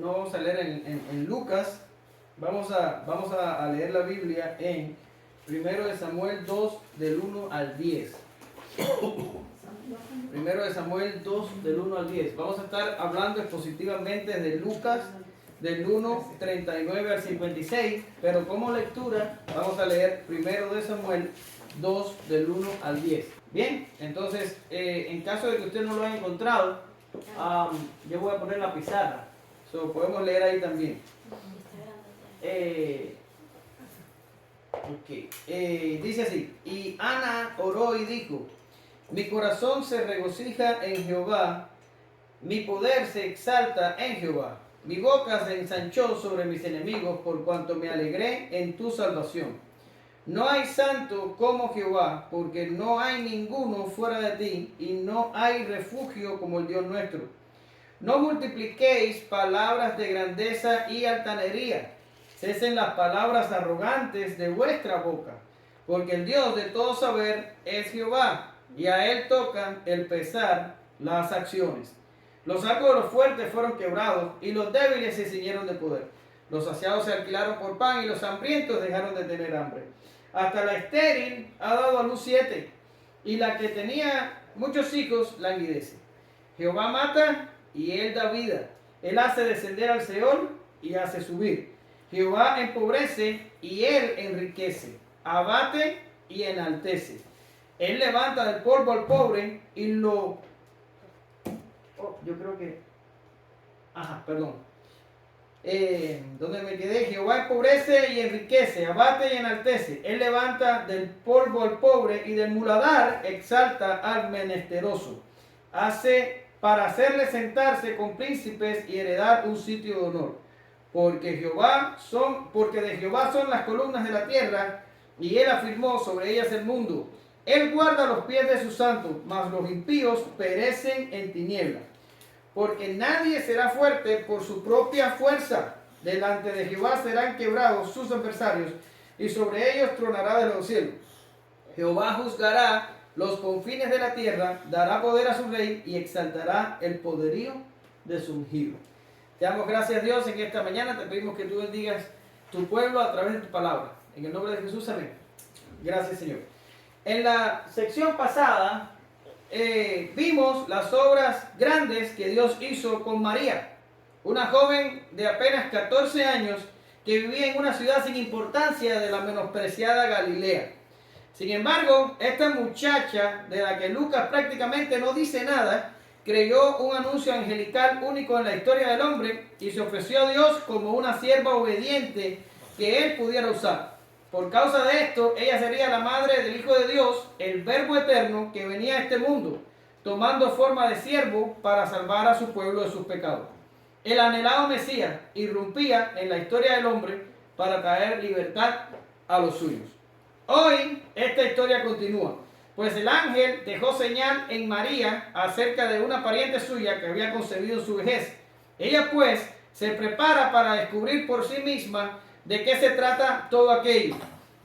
no vamos a leer en Lucas, vamos a leer la Biblia en 1 Samuel 2, del 1 al 10. 1 Samuel 2, del 1 al 10. Vamos a estar hablando expositivamente de Lucas, del 1, 39 al 56, pero como lectura vamos a leer 1 Samuel 2, del 1 al 10. Bien, entonces, en caso de que usted no lo haya encontrado, yo voy a poner la pizarra. Podemos leer ahí también. Dice así: y Ana oró y dijo: mi corazón se regocija en Jehová, mi poder se exalta en Jehová. Mi boca se ensanchó sobre mis enemigos, por cuanto me alegré en tu salvación. No hay santo como Jehová, porque no hay ninguno fuera de ti, y no hay refugio como el Dios nuestro. No multipliquéis palabras de grandeza y altanería. Cesen las palabras arrogantes de vuestra boca, porque el Dios de todo saber es Jehová, y a él tocan el pesar las acciones. Los arcos de los fuertes fueron quebrados, y los débiles se ciñeron de poder. Los saciados se alquilaron por pan, y los hambrientos dejaron de tener hambre. Hasta la estéril ha dado a luz 7, y la que tenía muchos hijos languidece. Jehová mata, y él da vida. Él hace descender al Seol, y hace subir. Jehová empobrece, y él enriquece. Abate, y enaltece. Él levanta del polvo al pobre, y lo... yo creo que... perdón. Donde me quedé: Jehová empobrece y enriquece, abate y enaltece. Él levanta del polvo al pobre, y del muladar exalta al menesteroso. Hace para hacerle sentarse con príncipes y heredar un sitio de honor. Porque de Jehová son las columnas de la tierra, y él afirmó sobre ellas el mundo. Él guarda los pies de sus santos, mas los impíos perecen en tinieblas. Porque nadie será fuerte por su propia fuerza. Delante de Jehová serán quebrados sus adversarios, y sobre ellos tronará de los cielos. Jehová juzgará los confines de la tierra, dará poder a su rey, y exaltará el poderío de su ungido. Te damos gracias, Dios, en esta mañana. Te pedimos que tú bendigas tu pueblo a través de tu palabra. En el nombre de Jesús, amén. Gracias, Señor. En la sección pasada vimos las obras grandes que Dios hizo con María, una joven de apenas 14 años que vivía en una ciudad sin importancia de la menospreciada Galilea. Sin embargo, esta muchacha, de la que Lucas prácticamente no dice nada, creyó un anuncio angelical único en la historia del hombre y se ofreció a Dios como una sierva obediente que él pudiera usar. Por causa de esto, ella sería la madre del Hijo de Dios, el Verbo eterno que venía a este mundo, tomando forma de siervo para salvar a su pueblo de sus pecados. El anhelado Mesías irrumpía en la historia del hombre para traer libertad a los suyos. Hoy esta historia continúa, pues el ángel dejó señal en María acerca de una pariente suya que había concebido su vejez. Ella pues se prepara para descubrir por sí misma de qué se trata todo aquello.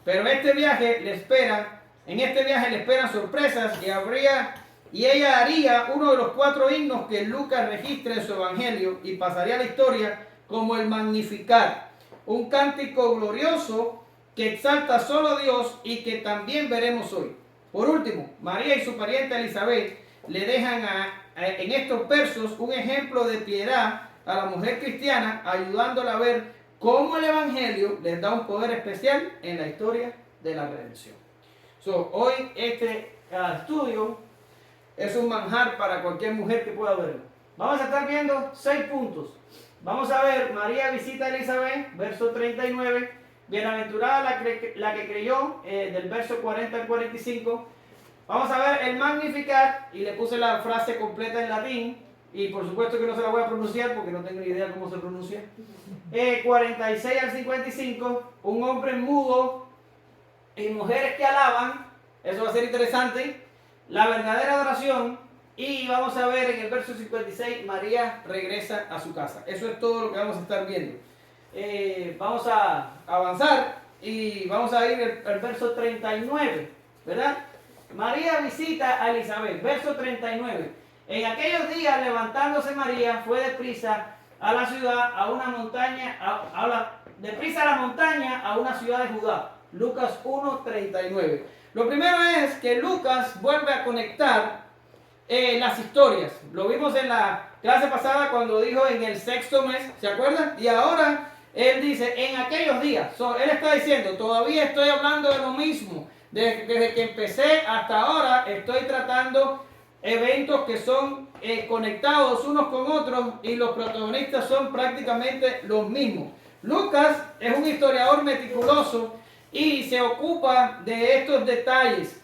Pero en este viaje le esperan sorpresas, y ella haría uno de los 4 himnos que Lucas registra en su evangelio y pasaría a la historia como el Magnificat, un cántico glorioso que exalta solo a Dios y que también veremos hoy. Por último, María y su pariente Elizabeth le dejan en estos versos un ejemplo de piedad a la mujer cristiana, ayudándola a ver cómo el evangelio les da un poder especial en la historia de la redención. Hoy este estudio es un manjar para cualquier mujer que pueda verlo. Vamos a estar viendo 6 puntos. Vamos a ver: María visita a Elizabeth, verso 39. Bienaventurada la que creyó, del verso 40 al 45. Vamos a ver el Magnificat, y le puse la frase completa en latín, y por supuesto que no se la voy a pronunciar porque no tengo ni idea cómo se pronuncia. 46 al 55, un hombre mudo y mujeres que alaban. Eso va a ser interesante. La verdadera adoración. Y vamos a ver en el verso 56, María regresa a su casa. Eso es todo lo que vamos a estar viendo. Vamos a avanzar y vamos a ir al verso 39, ¿verdad? María visita a Elizabeth, verso 39. En aquellos días, levantándose María, fue deprisa a la ciudad, a una montaña, deprisa a la montaña, a una ciudad de Judá. Lucas 1:39. Lo primero es que Lucas vuelve a conectar las historias. Lo vimos en la clase pasada cuando dijo en el sexto mes, ¿se acuerdan? Y ahora él dice en aquellos días. Él está diciendo, todavía estoy hablando de lo mismo. Desde que empecé hasta ahora estoy tratando eventos que son conectados unos con otros y los protagonistas son prácticamente los mismos. Lucas es un historiador meticuloso y se ocupa de estos detalles.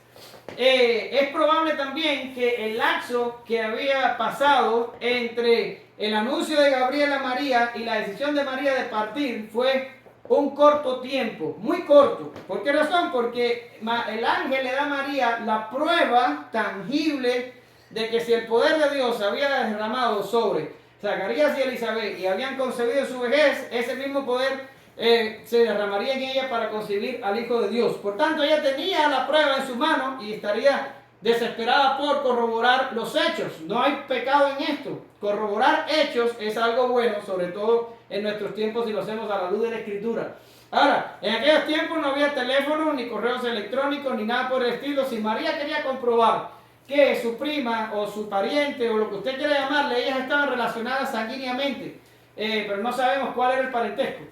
Es probable también que el lapso que había pasado entre el anuncio de Gabriel a María y la decisión de María de partir fue un corto tiempo, muy corto. ¿Por qué razón? Porque el ángel le da a María la prueba tangible de que si el poder de Dios se había derramado sobre Zacarías y Elizabeth y habían concebido en su vejez, ese mismo poder se derramaría en ella para concebir al Hijo de Dios. Por tanto, ella tenía la prueba en su mano y estaría desesperada por corroborar los hechos. No hay pecado en esto. Corroborar hechos es algo bueno, sobre todo en nuestros tiempos si lo hacemos a la luz de la Escritura. Ahora, en aquellos tiempos no había teléfono, ni correos electrónicos, ni nada por el estilo. Si María quería comprobar que su prima o su pariente o lo que usted quiera llamarle, ellas estaban relacionadas sanguíneamente, pero no sabemos cuál era el parentesco.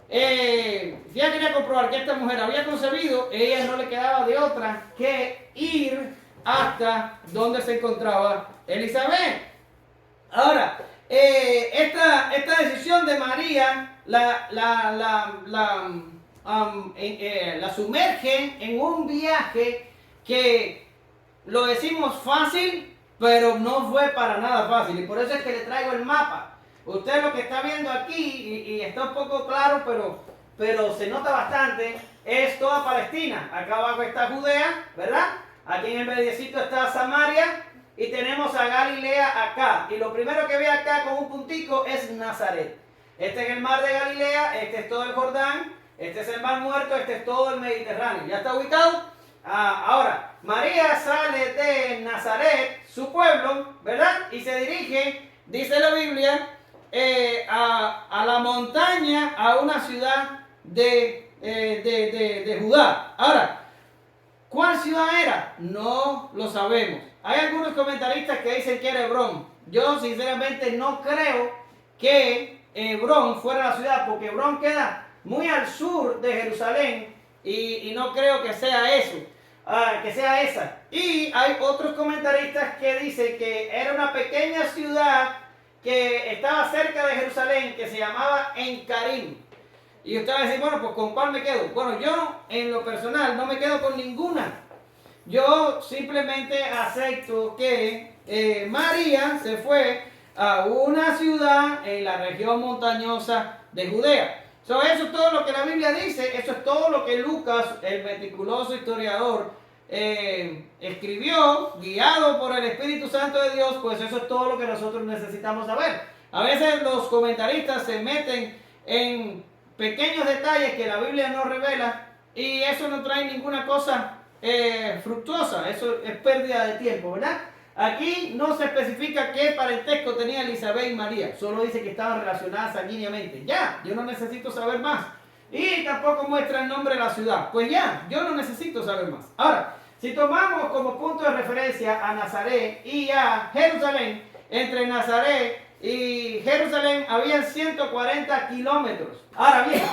Si ella quería comprobar que esta mujer había concebido, ella no le quedaba de otra que ir hasta donde se encontraba Elizabeth. Ahora, esta decisión de María la sumerge en un viaje que lo decimos fácil, pero no fue para nada fácil. Y por eso es que le traigo el mapa. Usted lo que está viendo aquí, y está un poco claro, pero se nota bastante, es toda Palestina. Acá abajo está Judea, ¿verdad? Aquí en el mediecito está Samaria y tenemos a Galilea acá. Y lo primero que ve acá con un puntico es Nazaret. Este es el mar de Galilea, este es todo el Jordán, este es el mar muerto, este es todo el Mediterráneo. ¿Ya está ubicado? Ahora, María sale de Nazaret, su pueblo, ¿verdad? Y se dirige, dice la Biblia, a la montaña, a una ciudad de Judá. Ahora, ¿cuál ciudad era? No lo sabemos. Hay algunos comentaristas que dicen que era Hebrón. Yo sinceramente no creo que Hebrón fuera la ciudad, porque Hebrón queda muy al sur de Jerusalén y no creo que sea eso, que sea esa. Y hay otros comentaristas que dicen que era una pequeña ciudad que estaba cerca de Jerusalén, que se llamaba Encarim. Y usted va a decir, bueno, pues ¿con cuál me quedo? Bueno, yo en lo personal no me quedo con ninguna. Yo simplemente acepto que María se fue a una ciudad en la región montañosa de Judea. Eso es todo lo que la Biblia dice, eso es todo lo que Lucas, el meticuloso historiador, escribió, guiado por el Espíritu Santo de Dios. Pues eso es todo lo que nosotros necesitamos saber. A veces los comentaristas se meten en pequeños detalles que la Biblia no revela y eso no trae ninguna cosa fructuosa, eso es pérdida de tiempo, ¿verdad? Aquí no se especifica qué parentesco tenía Elizabeth y María, solo dice que estaban relacionadas sanguíneamente. Ya, yo no necesito saber más. Y tampoco muestra el nombre de la ciudad. Pues ya, yo no necesito saber más. Ahora, si tomamos como punto de referencia a Nazaret y a Jerusalén, entre Nazaret y Jerusalén habían 140 kilómetros. Ahora bien,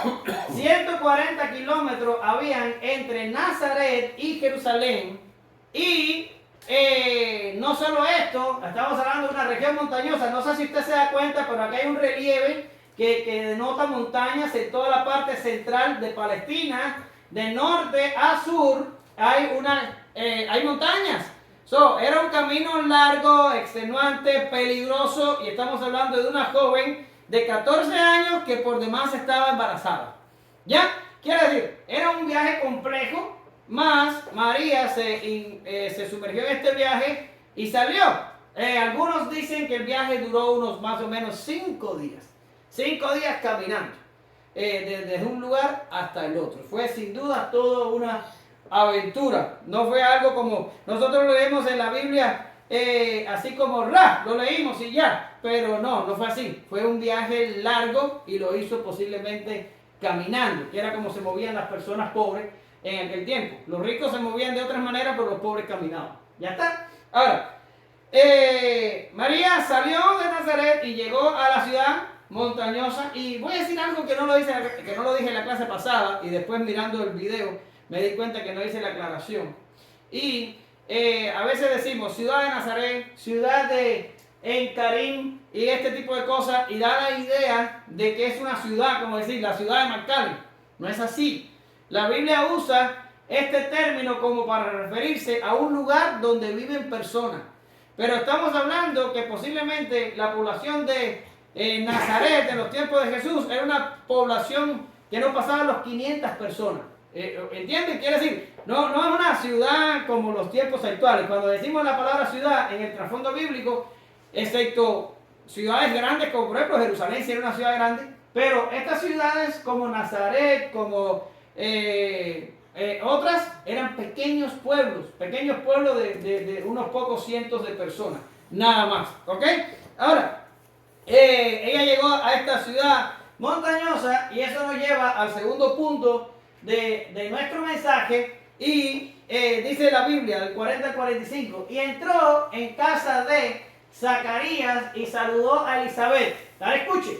140 kilómetros habían entre Nazaret y Jerusalén. Y no solo esto, estamos hablando de una región montañosa. No sé si usted se da cuenta, pero aquí hay un relieve que denota montañas en toda la parte central de Palestina. De norte a sur hay montañas. Era un camino largo, extenuante, peligroso, y estamos hablando de una joven de 14 años que por demás estaba embarazada. ¿Ya? Quiere decir, era un viaje complejo, más María se sumergió en este viaje y salió. Algunos dicen que el viaje duró unos más o menos 5 días. 5 días caminando, desde un lugar hasta el otro. Fue sin duda toda una aventura. No fue algo como nosotros lo leemos en la Biblia, así como lo leímos y ya. pero no fue así. Fue un viaje largo y lo hizo posiblemente caminando, que era como se movían las personas pobres en aquel tiempo. Los ricos se movían de otras maneras, pero los pobres caminaban. ¿Ya está? Ahora, María salió de Nazaret y llegó a la ciudad montañosa. Y voy a decir algo que no lo dije en la clase pasada, y después mirando el video me di cuenta que no hice la aclaración. Y a veces decimos ciudad de Nazaret, ciudad de Encarim y este tipo de cosas, y da la idea de que es una ciudad, como decir, la ciudad de McAllen. No es así. La Biblia usa este término como para referirse a un lugar donde viven personas. Pero estamos hablando que posiblemente la población de Nazaret en los tiempos de Jesús era una población que no pasaba los 500 personas. ¿Entienden? Quiere decir, no es una ciudad como los tiempos actuales. Cuando decimos la palabra ciudad en el trasfondo bíblico, excepto ciudades grandes como por ejemplo Jerusalén, sí era una ciudad grande, pero estas ciudades como Nazaret, como otras, eran pequeños pueblos de unos pocos cientos de personas, nada más, ¿ok? Ahora, ella llegó a esta ciudad montañosa y eso nos lleva al segundo punto de nuestro mensaje. Y dice la Biblia, del 40 al 45, y entró en casa de Zacarías y saludó a Elizabeth. Ahora escuche.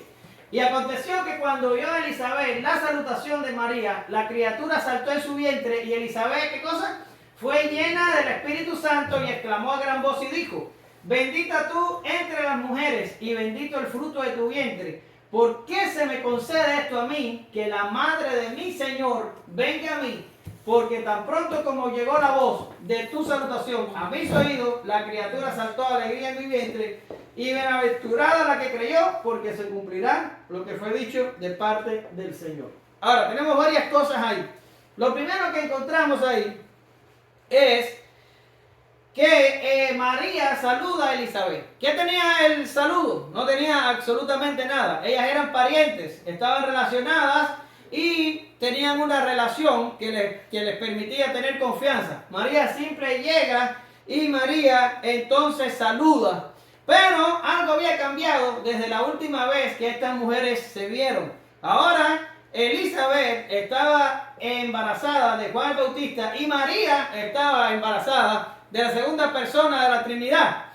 Y aconteció que cuando oyó a Elizabeth la salutación de María, la criatura saltó en su vientre, y Elizabeth, ¿qué cosa? Fue llena del Espíritu Santo y exclamó a gran voz y dijo: bendita tú entre las mujeres y bendito el fruto de tu vientre. ¿Por qué se me concede esto a mí, que la madre de mi Señor venga a mí? Porque tan pronto como llegó la voz de tu salutación a mis oídos, la criatura saltó a alegría en mi vientre. Y bienaventurada la que creyó, porque se cumplirá lo que fue dicho de parte del Señor. Ahora, tenemos varias cosas ahí. Lo primero que encontramos ahí es que María saluda a Elizabeth. ¿Qué tenía el saludo? No tenía absolutamente nada. Ellas eran parientes, estaban relacionadas y tenían una relación que les permitía tener confianza. María siempre llega y María entonces saluda. Pero algo había cambiado desde la última vez que estas mujeres se vieron. Ahora Elizabeth estaba embarazada de Juan el Bautista y María estaba embarazada de la segunda persona de la Trinidad.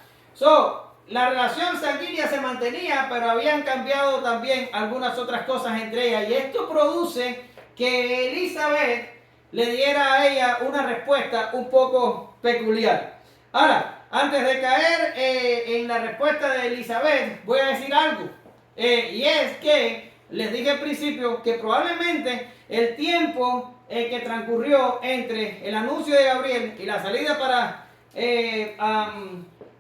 La relación sanguínea se mantenía, pero habían cambiado también algunas otras cosas entre ellas. Y esto produce que Elizabeth le diera a ella una respuesta un poco peculiar. Ahora, antes de caer en la respuesta de Elizabeth, voy a decir algo. Y es que les dije al principio que probablemente el tiempo que transcurrió entre el anuncio de Gabriel y la salida para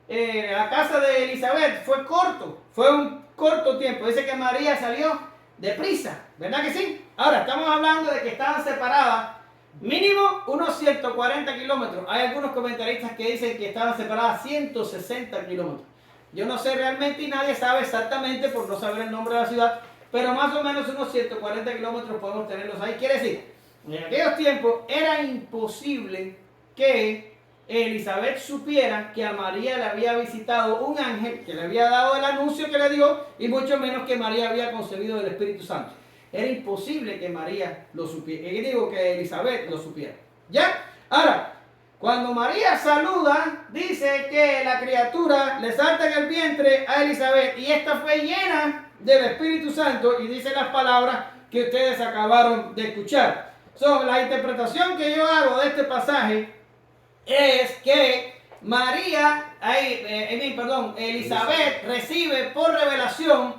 la casa de Elizabeth fue corto. Fue un corto tiempo. Dice que María salió deprisa, ¿verdad que sí? Ahora, estamos hablando de que estaban separadas mínimo unos 140 kilómetros. Hay algunos comentaristas que dicen que estaban separadas 160 kilómetros. Yo no sé realmente y nadie sabe exactamente por no saber el nombre de la ciudad, pero más o menos unos 140 kilómetros podemos tenerlos ahí. Quiere decir, en aquellos tiempos era imposible que Elizabeth supiera que a María le había visitado un ángel que le había dado el anuncio que le dio, y mucho menos que María había concebido del Espíritu Santo. Era imposible que María lo supiera, que Elizabeth lo supiera. ¿Ya? Ahora, cuando María saluda, dice que la criatura le salta en el vientre a Elizabeth y esta fue llena del Espíritu Santo, y dice las palabras que ustedes acabaron de escuchar. La interpretación que yo hago de este pasaje es que Elizabeth recibe por revelación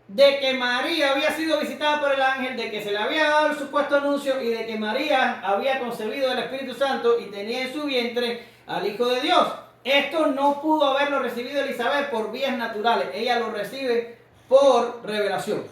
de que María había sido visitada por el ángel, de que se le había dado el supuesto anuncio y de que María había concebido del Espíritu Santo y tenía en su vientre al Hijo de Dios. Esto no pudo haberlo recibido Elizabeth por vías naturales. Ella lo recibe por revelación.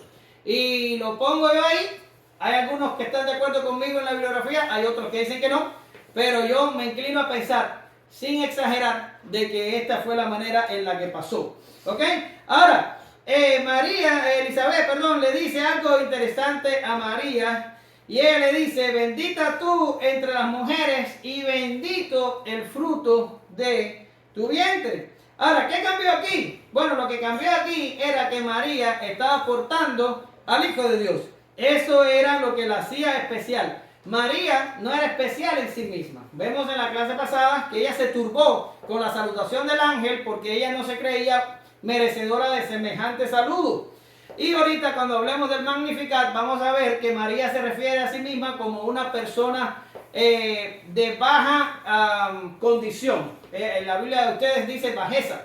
Y lo pongo yo ahí. Hay algunos que están de acuerdo conmigo en la bibliografía, hay otros que dicen que no, pero yo me inclino a pensar, sin exagerar, de que esta fue la manera en la que pasó. ¿Ok? Ahora, Elizabeth, le dice algo interesante a María, y ella le dice: bendita tú entre las mujeres y bendito el fruto de tu vientre. Ahora, ¿qué cambió aquí? Bueno, lo que cambió aquí era que María estaba portando al Hijo de Dios. Eso era lo que la hacía especial. María no era especial en sí misma. Vemos en la clase pasada que ella se turbó con la salutación del ángel porque ella no se creía merecedora de semejante saludo. Y ahorita cuando hablemos del Magnificat vamos a ver que María se refiere a sí misma como una persona de baja condición. En la Biblia de ustedes dice bajeza,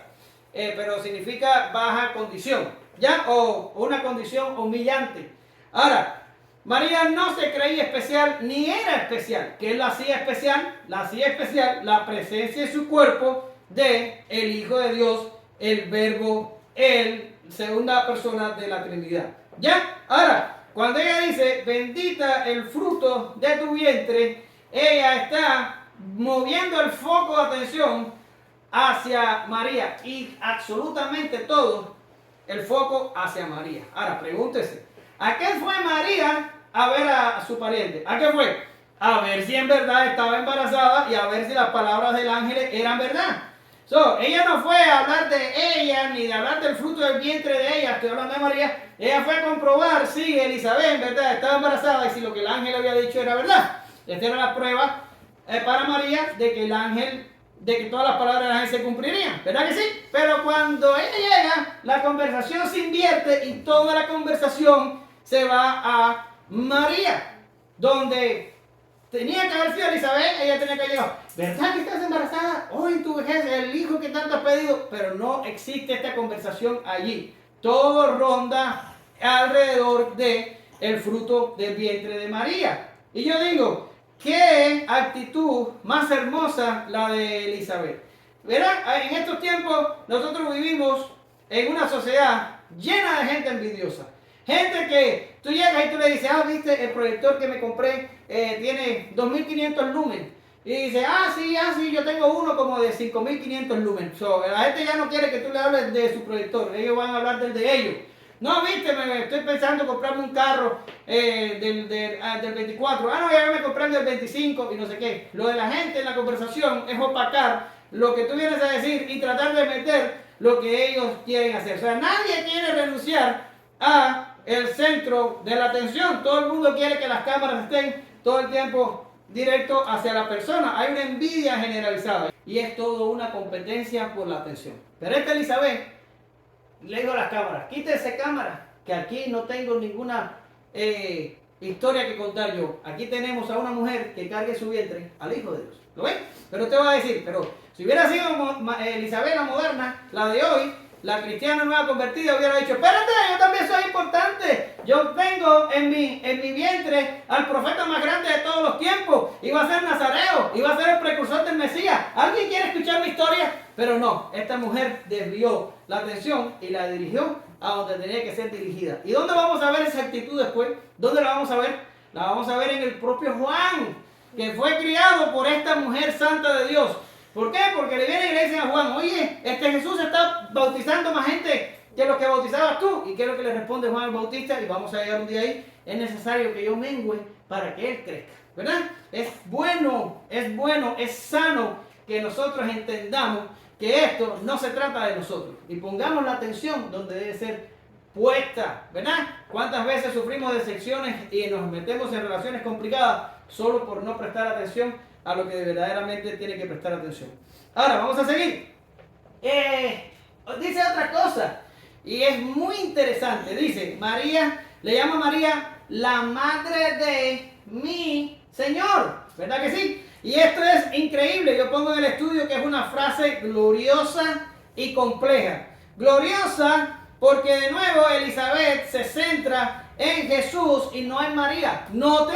pero significa baja condición, ¿ya? O una condición humillante. Ahora, María no se creía especial ni era especial. ¿Qué la hacía especial? La hacía especial la presencia en su cuerpo de el Hijo de Dios, el Verbo, el segunda persona de la Trinidad. ¿Ya? Ahora, cuando ella dice, bendita el fruto de tu vientre, ella está moviendo el foco de atención hacia María y absolutamente todo el foco hacia María. Ahora, pregúntese, ¿a qué fue María a ver a su pariente? ¿A qué fue? A ver si en verdad estaba embarazada y a ver si las palabras del ángel eran verdad. Ella no fue a hablar de ella ni de hablar del fruto del vientre de ella, estoy hablando de María. Ella fue a comprobar si Elizabeth en verdad estaba embarazada y si lo que el ángel había dicho era verdad. Esta era la prueba para María de que todas las palabras del ángel se cumplirían, ¿verdad que sí? Pero cuando ella llega, la conversación se invierte y toda la conversación se va a María, donde tenía que haber sido Elizabeth, ella tenía que haber llegado, ¿verdad que estás embarazada? Hoy en tu vejez, el hijo que tanto has pedido, pero no existe esta conversación allí. Todo ronda alrededor de el fruto del vientre de María. Y yo digo, ¿qué actitud más hermosa la de Elizabeth? ¿Verdad? En estos tiempos nosotros vivimos en una sociedad llena de gente envidiosa. Gente que tú llegas y tú le dices, viste, el proyector que me compré tiene 2500 lumen. Y dice, sí, yo tengo uno como de 5500 lumen. La gente ya no quiere que tú le hables de su proyector, ellos van a hablar del de ellos. No, viste, me estoy pensando en comprarme un carro del 24. No, ya me compré el del 25 y no sé qué. Lo de la gente en la conversación es opacar lo que tú vienes a decir y tratar de meter lo que ellos quieren hacer. O sea, nadie quiere renunciar a el centro de la atención. Todo el mundo quiere que las cámaras estén todo el tiempo directo hacia la persona. Hay una envidia generalizada y es todo una competencia por la atención. Pero esta Elizabeth le digo a las cámaras, quítese cámara, que aquí no tengo ninguna historia que contar yo. Aquí tenemos a una mujer que cargue su vientre al Hijo de Dios. ¿Lo ven? Pero usted va a decir, pero si hubiera sido Elizabeth la moderna, la de hoy, la cristiana nueva convertida hubiera dicho, espérate, yo también soy importante. Yo tengo en mi vientre al profeta más grande de todos los tiempos. Iba a ser Nazareo, iba a ser el precursor del Mesías. ¿Alguien quiere escuchar mi historia? Pero no, esta mujer desvió la atención y la dirigió a donde tenía que ser dirigida. ¿Y dónde vamos a ver esa actitud después? ¿Dónde la vamos a ver? La vamos a ver en el propio Juan, que fue criado por esta mujer santa de Dios. ¿Por qué? Porque le vienen y le dicen a Juan, oye, Jesús está bautizando más gente que los que bautizabas tú. ¿Y qué es lo que le responde Juan el Bautista? Y vamos a llegar un día ahí, es necesario que yo mengüe para que él crezca, ¿verdad? Es bueno, es sano que nosotros entendamos que esto no se trata de nosotros y pongamos la atención donde debe ser puesta, ¿verdad? ¿Cuántas veces sufrimos decepciones y nos metemos en relaciones complicadas solo por no prestar atención a lo que verdaderamente tiene que prestar atención? Ahora, vamos a seguir. Dice otra cosa y es muy interesante. Dice, María, le llama a María la madre de mi Señor, ¿verdad que sí? Y esto es increíble. Yo pongo en el estudio que es una frase gloriosa y compleja. Gloriosa porque de nuevo Elizabeth se centra en Jesús y no en María. Note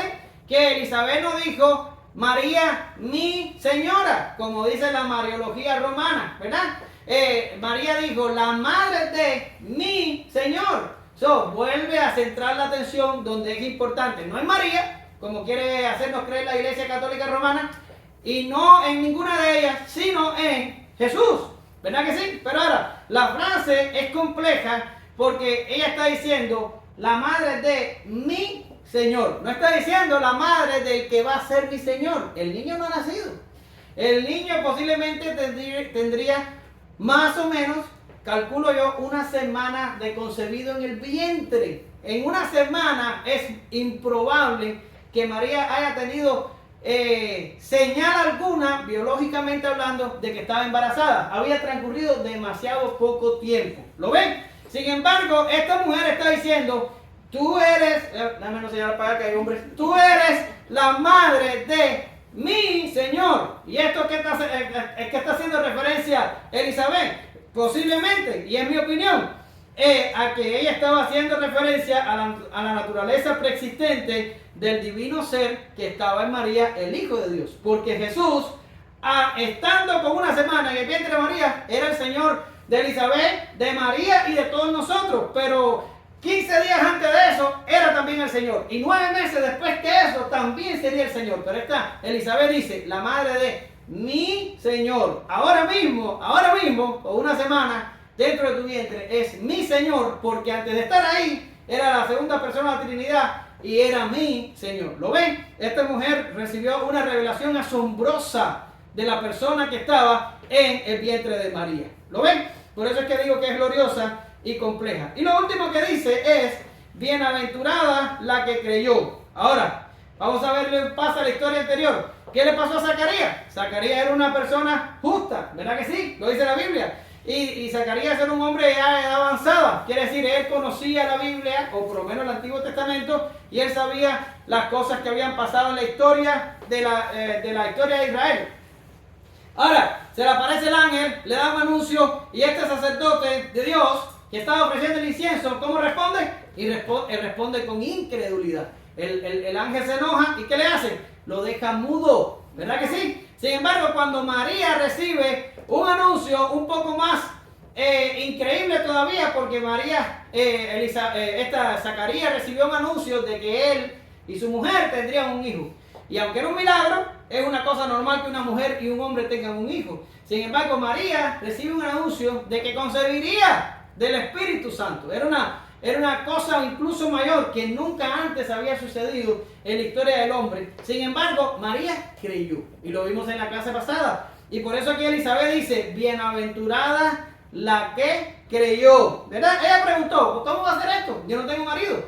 que Elizabeth no dijo María mi señora, como dice la mariología romana, ¿verdad? María dijo la madre de mi Señor. Vuelve a centrar la atención donde es importante. No en María, como quiere hacernos creer la Iglesia Católica Romana, y no en ninguna de ellas, sino en Jesús, ¿verdad que sí? Pero ahora, la frase es compleja porque ella está diciendo la madre de mi Señor, no está diciendo la madre del que va a ser mi Señor. El niño no ha nacido. El niño posiblemente tendría más o menos, calculo yo, una semana de concebido en el vientre. En una semana es improbable que María haya tenido señal alguna, biológicamente hablando, de que estaba embarazada. Había transcurrido demasiado poco tiempo. ¿Lo ven? Sin embargo, esta mujer está diciendo, tú eres, déjame no señalar para que hay hombres, tú eres la madre de mi Señor. ¿Y esto qué está haciendo referencia Elizabeth? Posiblemente, y en mi opinión, a que ella estaba haciendo referencia a la naturaleza preexistente del divino ser que estaba en María, el Hijo de Dios. Porque Jesús, estando con una semana en el vientre de María, era el Señor de Elizabeth, de María y de todos nosotros. Pero 15 días antes de eso, era también el Señor. Y 9 meses después que eso, también sería el Señor. Pero Elizabeth dice, la madre de mi Señor. Ahora mismo, con una semana dentro de tu vientre, es mi Señor, porque antes de estar ahí, era la segunda persona de la Trinidad y era mi Señor. ¿Lo ven? Esta mujer recibió una revelación asombrosa de la persona que estaba en el vientre de María. ¿Lo ven? Por eso es que digo que es gloriosa y compleja. Y lo último que dice es, bienaventurada la que creyó. Ahora, vamos a ver qué pasa en la historia anterior. ¿Qué le pasó a Zacarías? Zacarías era una persona justa, ¿verdad que sí? Lo dice la Biblia. Y Zacarías era un hombre ya de edad avanzada. Quiere decir, él conocía la Biblia, o por lo menos el Antiguo Testamento, y él sabía las cosas que habían pasado en la historia de la historia de Israel. Ahora, se le aparece el ángel, le da un anuncio, y este sacerdote de Dios, que estaba ofreciendo el incienso, ¿cómo responde? Él responde con incredulidad. El ángel se enoja, ¿y qué le hace? Lo deja mudo, ¿verdad que sí? Sin embargo, cuando María recibe un anuncio un poco más increíble todavía, porque Zacarías recibió un anuncio de que él y su mujer tendrían un hijo. Y aunque era un milagro, es una cosa normal que una mujer y un hombre tengan un hijo. Sin embargo, María recibe un anuncio de que concebiría del Espíritu Santo. Era una cosa incluso mayor que nunca antes había sucedido en la historia del hombre. Sin embargo, María creyó. Y lo vimos en la clase pasada. Y por eso aquí Elizabeth dice, bienaventurada la que creyó. ¿Verdad? Ella preguntó, ¿cómo va a ser esto? Yo no tengo marido.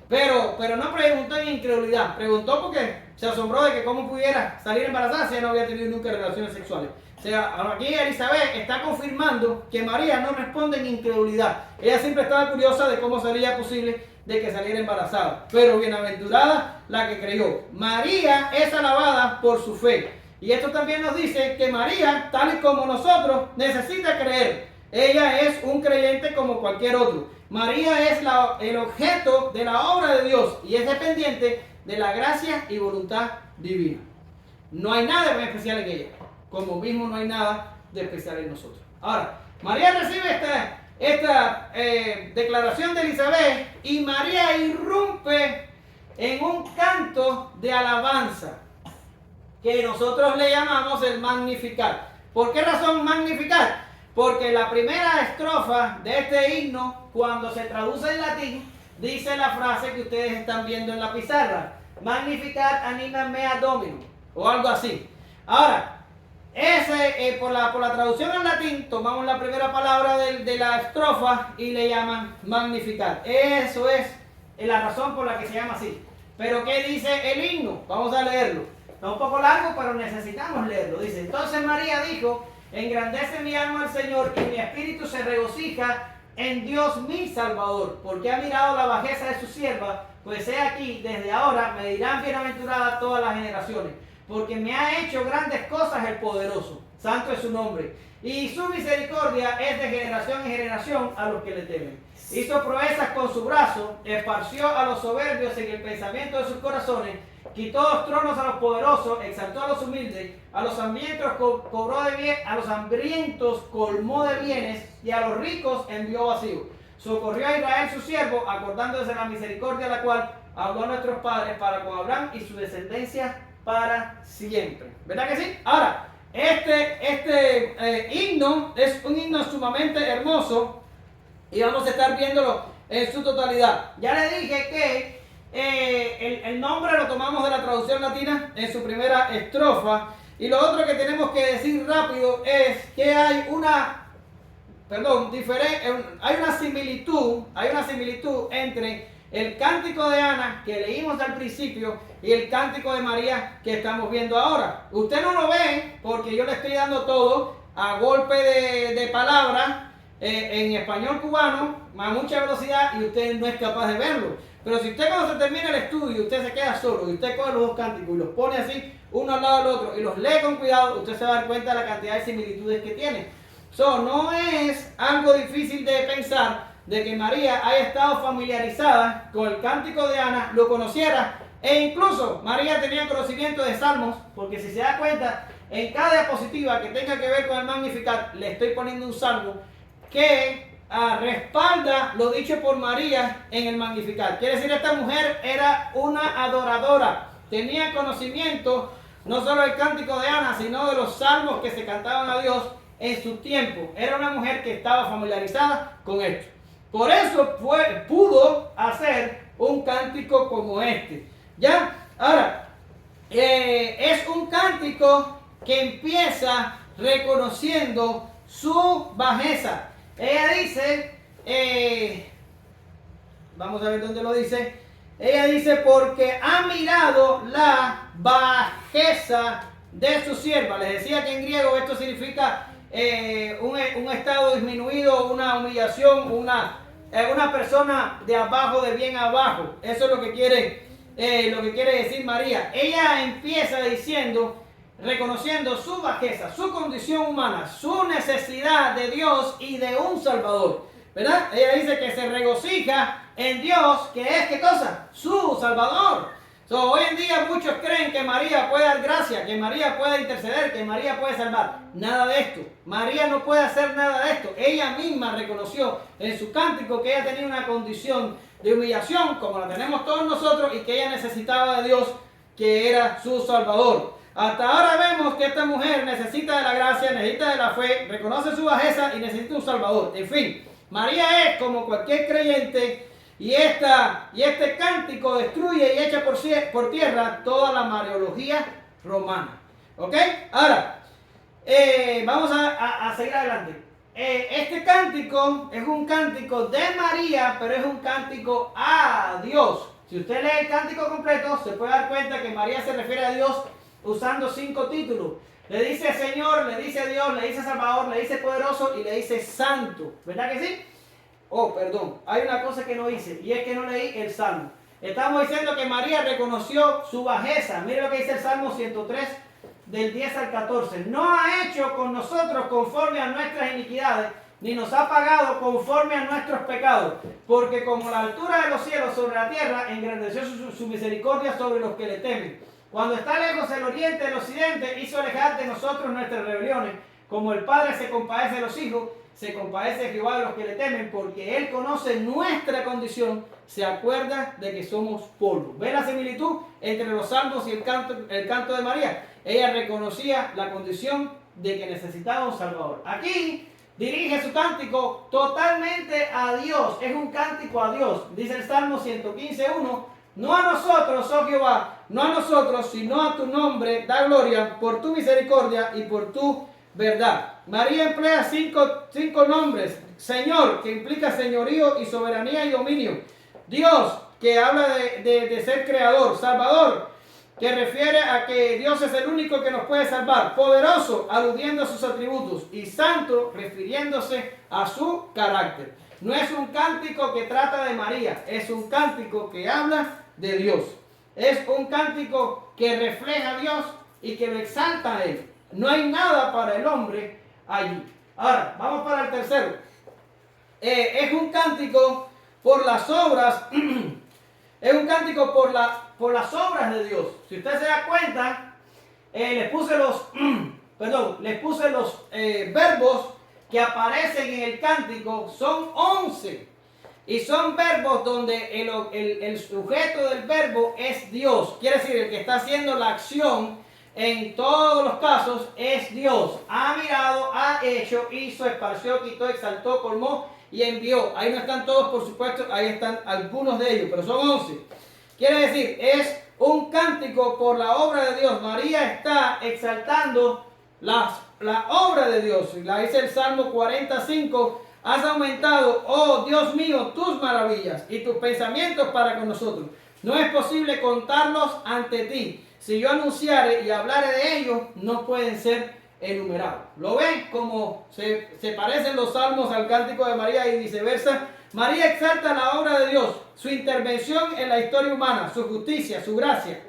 Pero no preguntó en incredulidad. Preguntó porque se asombró de que cómo pudiera salir embarazada si ella no había tenido nunca relaciones sexuales. O sea, aquí Elizabeth está confirmando que María no responde en incredulidad. Ella siempre estaba curiosa de cómo sería posible de que saliera embarazada. Pero bienaventurada la que creyó. María es alabada por su fe. Y esto también nos dice que María, tal y como nosotros, necesita creer. Ella es un creyente como cualquier otro. María es el objeto de la obra de Dios y es dependiente de la gracia y voluntad divina. No hay nada de especial en ella, como mismo no hay nada de especial en nosotros. Ahora, María recibe esta declaración de Elizabeth y María irrumpe en un canto de alabanza que nosotros le llamamos el Magnificat. ¿Por qué razón Magnificat? Porque la primera estrofa de este himno, cuando se traduce en latín, dice la frase que ustedes están viendo en la pizarra: Magnificat anima mea Domino, o algo así. Ahora, por la traducción en latín, tomamos la primera palabra de la estrofa y le llaman Magnificat. Eso es la razón por la que se llama así. Pero ¿qué dice el himno? Vamos a leerlo. Está un poco largo, pero necesitamos leerlo. Dice, entonces María dijo, engrandece mi alma al Señor y mi espíritu se regocija en Dios mi Salvador, porque ha mirado la bajeza de su sierva, pues he aquí, desde ahora me dirán bienaventurada todas las generaciones, porque me ha hecho grandes cosas el poderoso, santo es su nombre, y su misericordia es de generación en generación a los que le temen. Hizo proezas con su brazo, esparció a los soberbios en el pensamiento de sus corazones, quitó los tronos a los poderosos, exaltó a los humildes, a los hambrientos a los hambrientos colmó de bienes, y a los ricos envió vacíos. Socorrió a Israel su siervo, acordándose de la misericordia la cual habló a nuestros padres para con Abraham y su descendencia para siempre. ¿Verdad que sí? Ahora, este himno es un himno sumamente hermoso y vamos a estar viéndolo en su totalidad. Ya le dije que el nombre lo tomamos de la traducción latina en su primera estrofa, y lo otro que tenemos que decir rápido es que hay una hay una similitud entre el cántico de Ana que leímos al principio y el cántico de María que estamos viendo ahora. Usted no lo ve porque yo le estoy dando todo a golpe de palabras en español cubano a mucha velocidad y usted no es capaz de verlo. Pero si usted cuando se termina el estudio, usted se queda solo y usted coge los dos cánticos y los pone así uno al lado del otro y los lee con cuidado, usted se va a dar cuenta de la cantidad de similitudes que tiene. No es algo difícil de pensar de que María haya estado familiarizada con el cántico de Ana, lo conociera, e incluso María tenía conocimiento de salmos, porque si se da cuenta, en cada diapositiva que tenga que ver con el Magnificat, le estoy poniendo un salmo que respalda lo dicho por María en el Magnificat. Quiere decir, esta mujer era una adoradora, tenía conocimiento no solo del cántico de Ana, sino de los salmos que se cantaban a Dios en su tiempo. Era una mujer que estaba familiarizada con esto. Por eso pudo hacer un cántico como este. ¿Ya? Ahora, es un cántico que empieza reconociendo su bajeza. Ella dice, vamos a ver dónde lo dice. Ella dice, porque ha mirado la bajeza de su sierva. Les decía que en griego esto significa un estado disminuido, una humillación, una persona de abajo, de bien abajo. Eso es lo que quiere decir María. Ella empieza diciendo, reconociendo su bajeza, su condición humana, su necesidad de Dios y de un Salvador, ¿verdad? Ella dice que se regocija en Dios, que es, ¿qué cosa? Su Salvador. Hoy en día muchos creen que María puede dar gracia, que María puede interceder, que María puede salvar. Nada de esto. María no puede hacer nada de esto. Ella misma reconoció en su cántico que ella tenía una condición de humillación, como la tenemos todos nosotros, y que ella necesitaba de Dios, que era su Salvador. Hasta ahora vemos que esta mujer necesita de la gracia, necesita de la fe, reconoce su bajeza y necesita un Salvador. En fin, María es como cualquier creyente. Y este cántico destruye y echa por tierra toda la mariología romana. ¿Ok? Ahora, vamos a seguir adelante. Este cántico es un cántico de María, pero es un cántico a Dios. Si usted lee el cántico completo, se puede dar cuenta que María se refiere a Dios usando 5 títulos. Le dice Señor, le dice Dios, le dice Salvador, le dice Poderoso y le dice Santo. ¿Verdad que sí? Oh, perdón, hay una cosa que no hice y es que no leí el Salmo. Estamos diciendo que María reconoció su bajeza. Mire lo que dice el Salmo 103 del 10 al 14. No ha hecho con nosotros conforme a nuestras iniquidades, ni nos ha pagado conforme a nuestros pecados, porque como la altura de los cielos sobre la tierra, engrandeció su misericordia sobre los que le temen. Cuando está lejos el oriente del occidente, hizo alejar de nosotros nuestras rebeliones. Como el Padre se compadece de los hijos, se compadece Jehová de los que le temen, porque Él conoce nuestra condición, se acuerda de que somos polvo. ¿Ve la similitud entre los salmos y el canto de María? Ella reconocía la condición de que necesitaba un Salvador. Aquí dirige su cántico totalmente a Dios. Es un cántico a Dios. Dice el Salmo 115:1. No a nosotros, oh Jehová, no a nosotros, sino a tu nombre da gloria por tu misericordia y por tu verdad. María emplea cinco nombres. Señor, que implica señorío y soberanía y dominio. Dios, que habla de ser creador. Salvador, que refiere a que Dios es el único que nos puede salvar. Poderoso, aludiendo a sus atributos. Y santo, refiriéndose a su carácter. No es un cántico que trata de María, es un cántico que habla de Dios. Es un cántico que refleja a Dios y que lo exalta a Él. No hay nada para el hombre allí. Ahora, vamos para el tercero. Es un cántico por las obras. Es un cántico por las obras de Dios. Si usted se da cuenta, les puse los verbos que aparecen en el cántico. Son 11. Y son verbos donde el sujeto del verbo es Dios. Quiere decir, el que está haciendo la acción en todos los casos es Dios. Ha mirado, ha hecho, hizo, esparció, quitó, exaltó, colmó y envió. Ahí no están todos, por supuesto, ahí están algunos de ellos, pero son 11. Quiere decir, es un cántico por la obra de Dios. María está exaltando las la obra de Dios. La dice el Salmo 45. Has aumentado, oh Dios mío, tus maravillas y tus pensamientos para con nosotros. No es posible contarlos ante ti. Si yo anunciare y hablare de ellos, no pueden ser enumerados. ¿Lo ven? Como se parecen los salmos al cántico de María y viceversa. María exalta la obra de Dios, su intervención en la historia humana, su justicia, su gracia.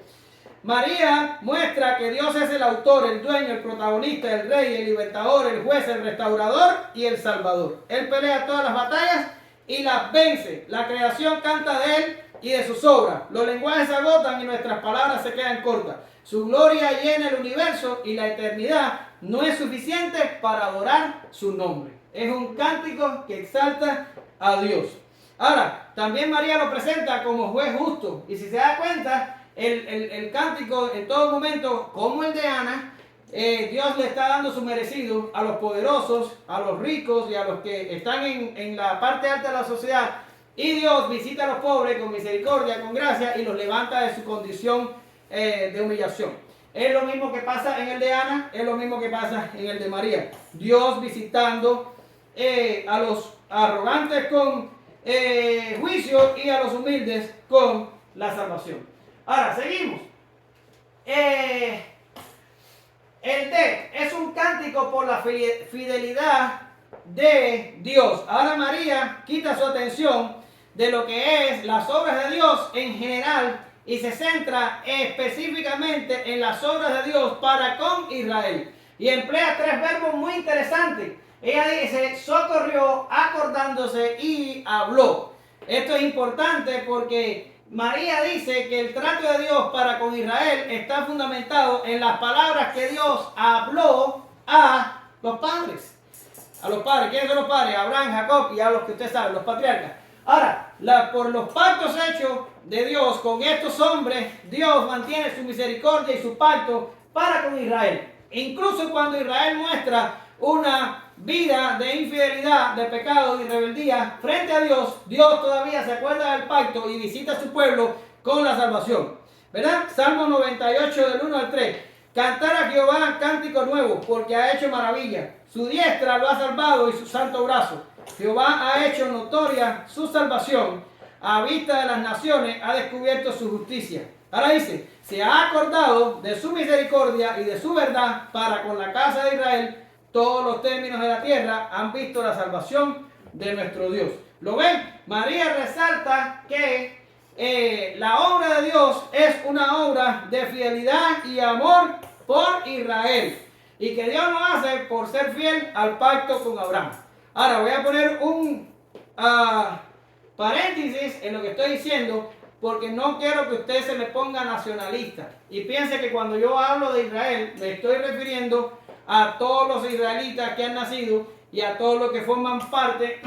María muestra que Dios es el autor, el dueño, el protagonista, el rey, el libertador, el juez, el restaurador y el salvador. Él pelea todas las batallas y las vence. La creación canta de él y de sus obras. Los lenguajes se agotan y nuestras palabras se quedan cortas. Su gloria llena el universo y la eternidad no es suficiente para adorar su nombre. Es un cántico que exalta a Dios. Ahora, también María lo presenta como juez justo. Y si se da cuenta, el cántico en todo momento, como el de Ana, Dios le está dando su merecido a los poderosos, a los ricos y a los que están en la parte alta de la sociedad. Y Dios visita a los pobres con misericordia, con gracia y los levanta de su condición de humillación. Es lo mismo que pasa en el de Ana, es lo mismo que pasa en el de María. Dios visitando a los arrogantes con juicio y a los humildes con la salvación. Ahora, seguimos. El D es un cántico por la fidelidad de Dios. Ahora María quita su atención de lo que es las obras de Dios en general y se centra específicamente en las obras de Dios para con Israel. Y emplea tres verbos muy interesantes. Ella dice, socorrió, acordándose y habló. Esto es importante porque María dice que el trato de Dios para con Israel está fundamentado en las palabras que Dios habló a los padres. A los padres. ¿Quiénes son los padres? Abraham, Jacob y a los que usted sabe, los patriarcas. Ahora, por los pactos hechos de Dios con estos hombres, Dios mantiene su misericordia y su pacto para con Israel. Incluso cuando Israel muestra una vida de infidelidad, de pecado y rebeldía frente a Dios, Dios todavía se acuerda del pacto y visita a su pueblo con la salvación. ¿Verdad? Salmo 98 del 1 al 3. Cantar a Jehová cántico nuevo, porque ha hecho maravilla. Su diestra lo ha salvado y su santo brazo. Jehová ha hecho notoria su salvación. A vista de las naciones ha descubierto su justicia. Ahora dice, se ha acordado de su misericordia y de su verdad para con la casa de Israel. Todos los términos de la tierra han visto la salvación de nuestro Dios. ¿Lo ven? María resalta que la obra de Dios es una obra de fidelidad y amor por Israel. Y que Dios lo hace por ser fiel al pacto con Abraham. Ahora voy a poner un paréntesis en lo que estoy diciendo, porque no quiero que usted se me ponga nacionalista y piense que cuando yo hablo de Israel me estoy refiriendo a todos los israelitas que han nacido y a todos los que forman parte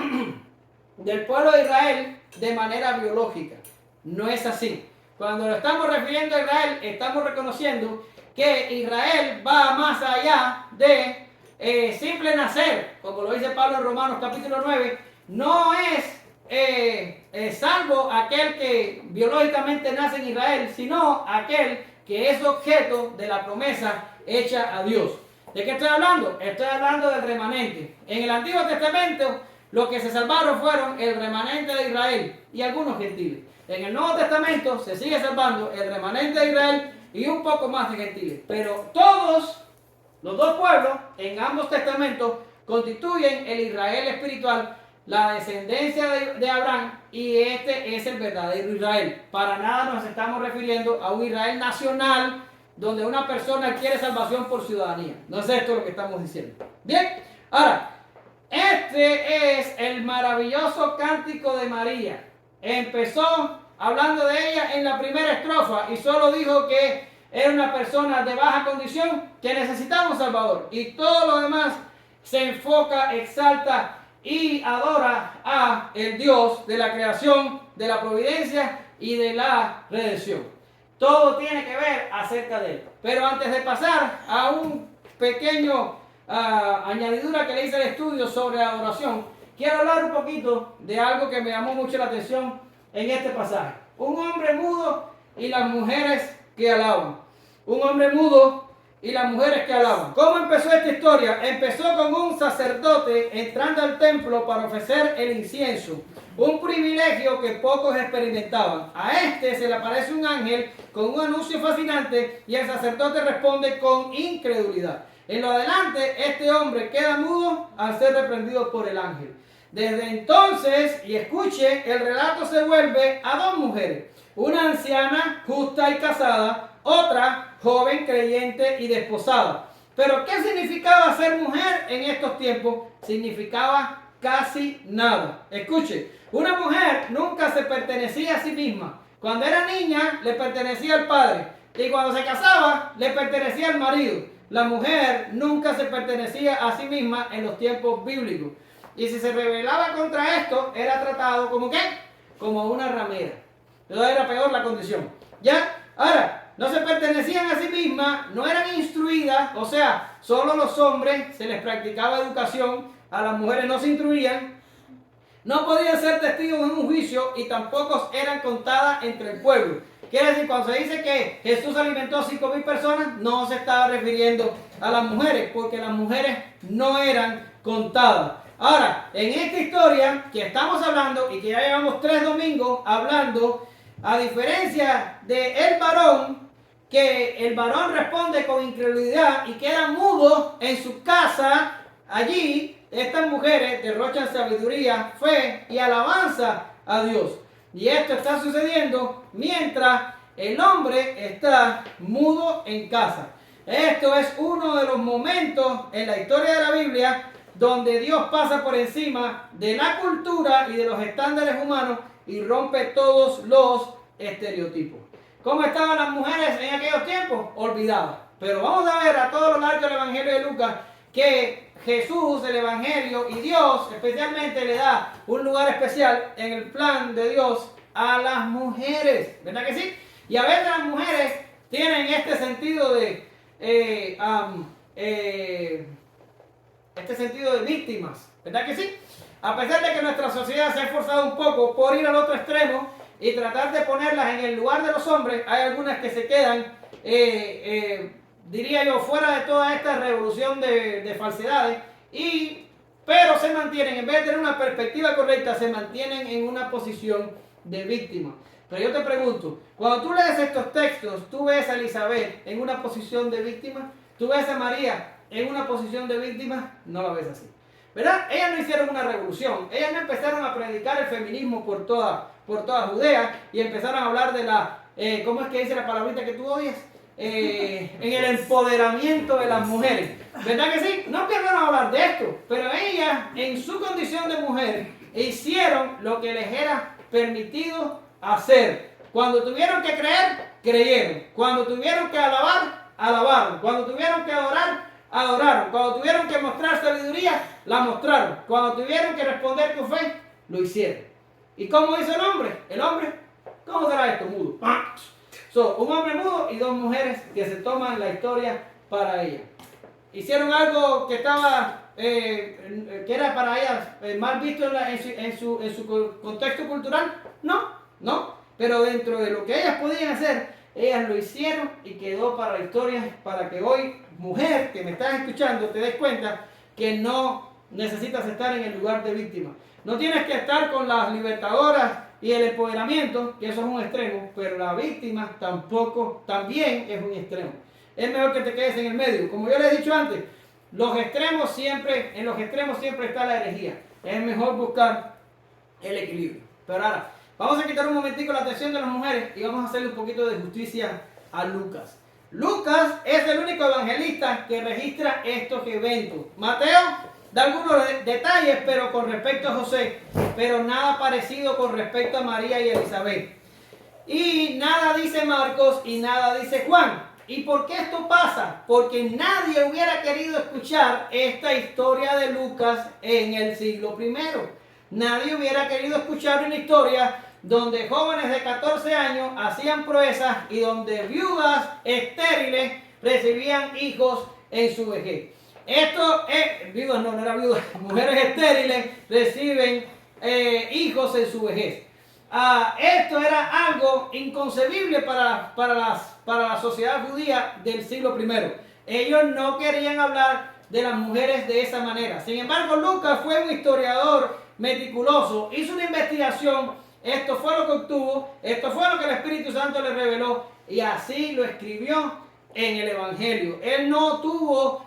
del pueblo de Israel de manera biológica. No es así. Cuando lo estamos refiriendo a Israel, estamos reconociendo que Israel va más allá de simple nacer, como lo dice Pablo en Romanos capítulo 9. No es salvo aquel que biológicamente nace en Israel, sino aquel que es objeto de la promesa hecha a Dios. ¿De qué estoy hablando? Estoy hablando del remanente. En el Antiguo Testamento, los que se salvaron fueron el remanente de Israel y algunos gentiles. En el Nuevo Testamento se sigue salvando el remanente de Israel y un poco más de gentiles. Pero todos los dos pueblos, en ambos testamentos, constituyen el Israel espiritual, la descendencia de Abraham, y este es el verdadero Israel. Para nada nos estamos refiriendo a un Israel nacional donde una persona adquiere salvación por ciudadanía. No es esto lo que estamos diciendo. Bien, ahora, este es el maravilloso cántico de María. Empezó hablando de ella en la primera estrofa y solo dijo que era una persona de baja condición que necesitaba un Salvador. Y todo lo demás se enfoca, exalta y adora a el Dios de la creación, de la providencia y de la redención. Todo tiene que ver acerca de él. Pero antes de pasar a un pequeño añadidura que le hice al estudio sobre la adoración, quiero hablar un poquito de algo que me llamó mucho la atención en este pasaje. Un hombre mudo y las mujeres que alaban. Un hombre mudo y las mujeres que alaban. ¿Cómo empezó esta historia? Empezó con un sacerdote entrando al templo para ofrecer el incienso, un privilegio que pocos experimentaban. A este se le aparece un ángel con un anuncio fascinante y el sacerdote responde con incredulidad. En lo adelante, este hombre queda mudo al ser reprendido por el ángel. Desde entonces, y escuche, el relato se vuelve a dos mujeres, una anciana, justa y casada, otra joven, creyente y desposada. Pero ¿qué significaba ser mujer en estos tiempos? Significaba casi nada. Escuche, una mujer nunca se pertenecía a sí misma. Cuando era niña le pertenecía al padre y cuando se casaba le pertenecía al marido. La mujer nunca se pertenecía a sí misma en los tiempos bíblicos. Y si se rebelaba contra esto, era tratado como ¿qué? Como una ramera. Entonces era peor la condición. ¿Ya? Ahora, no se pertenecían a sí mismas, no eran instruidas, o sea, solo los hombres se les practicaba educación, a las mujeres no se instruían, no podían ser testigos en un juicio y tampoco eran contadas entre el pueblo. Quiere decir, cuando se dice que Jesús alimentó a 5,000 personas, no se estaba refiriendo a las mujeres, porque las mujeres no eran contadas. Ahora, en esta historia que estamos hablando y que ya llevamos 3 domingos hablando, a diferencia del varón, que el varón responde con incredulidad y queda mudo en su casa, allí estas mujeres derrochan sabiduría, fe y alabanza a Dios. Y esto está sucediendo mientras el hombre está mudo en casa. Esto es uno de los momentos en la historia de la Biblia donde Dios pasa por encima de la cultura y de los estándares humanos y rompe todos los estereotipos. ¿Cómo estaban las mujeres en aquellos tiempos? Olvidadas. Pero vamos a ver a todo lo largo del Evangelio de Lucas que Jesús, el Evangelio y Dios especialmente le da un lugar especial en el plan de Dios a las mujeres. ¿Verdad que sí? Y a veces las mujeres tienen este sentido de víctimas. ¿Verdad que sí? A pesar de que nuestra sociedad se ha esforzado un poco por ir al otro extremo y tratar de ponerlas en el lugar de los hombres, hay algunas que se quedan, diría yo, fuera de toda esta revolución de falsedades, pero se mantienen, en vez de tener una perspectiva correcta, se mantienen en una posición de víctima. Pero yo te pregunto, cuando tú lees estos textos, ¿tú ves a Elizabeth en una posición de víctima? ¿Tú ves a María en una posición de víctima? No la ves así. ¿Verdad? Ellas no hicieron una revolución, ellas no empezaron a predicar el feminismo por toda Judea y empezaron a hablar de ¿cómo es que dice la palabrita que tú odias? En el empoderamiento de las mujeres. ¿Verdad que sí? No empezaron a hablar de esto, pero ellas en su condición de mujer hicieron lo que les era permitido hacer. Cuando tuvieron que creer, creyeron. Cuando tuvieron que alabar, alabaron. Cuando tuvieron que adorar, adoraron. Cuando tuvieron que mostrar sabiduría, la mostraron. Cuando tuvieron que responder con fe, lo hicieron. ¿Y cómo hizo el hombre? El hombre, ¿cómo será esto? Mudo. Un hombre mudo y 2 mujeres que se toman la historia para ella. ¿Hicieron algo que era para ellas mal visto en su contexto cultural? No. Pero dentro de lo que ellas podían hacer, ellas lo hicieron y quedó para la historia, para que hoy, mujer que me estás escuchando, te des cuenta que no necesitas estar en el lugar de víctima. No tienes que estar con las libertadoras y el empoderamiento, que eso es un extremo, pero la víctima también es un extremo. Es mejor que te quedes en el medio. Como yo les he dicho antes, en los extremos siempre está la herejía. Es mejor buscar el equilibrio. Pero ahora, vamos a quitar un momentico la atención de las mujeres y vamos a hacerle un poquito de justicia a Lucas. Lucas es el único evangelista que registra estos eventos. Mateo da algunos detalles, pero con respecto a José, pero nada parecido con respecto a María y Elizabeth. Y nada dice Marcos y nada dice Juan. ¿Y por qué esto pasa? Porque nadie hubiera querido escuchar esta historia de Lucas en el siglo I. Nadie hubiera querido escuchar una historia donde jóvenes de 14 años hacían proezas y donde viudas estériles recibían hijos en su vejez. Mujeres estériles reciben hijos en su vejez. Esto era algo inconcebible para la sociedad judía del siglo I. Ellos no querían hablar de las mujeres de esa manera. Sin embargo, Lucas fue un historiador meticuloso, hizo una investigación, esto fue lo que obtuvo, esto fue lo que el Espíritu Santo le reveló y así lo escribió en el Evangelio. Él no tuvo,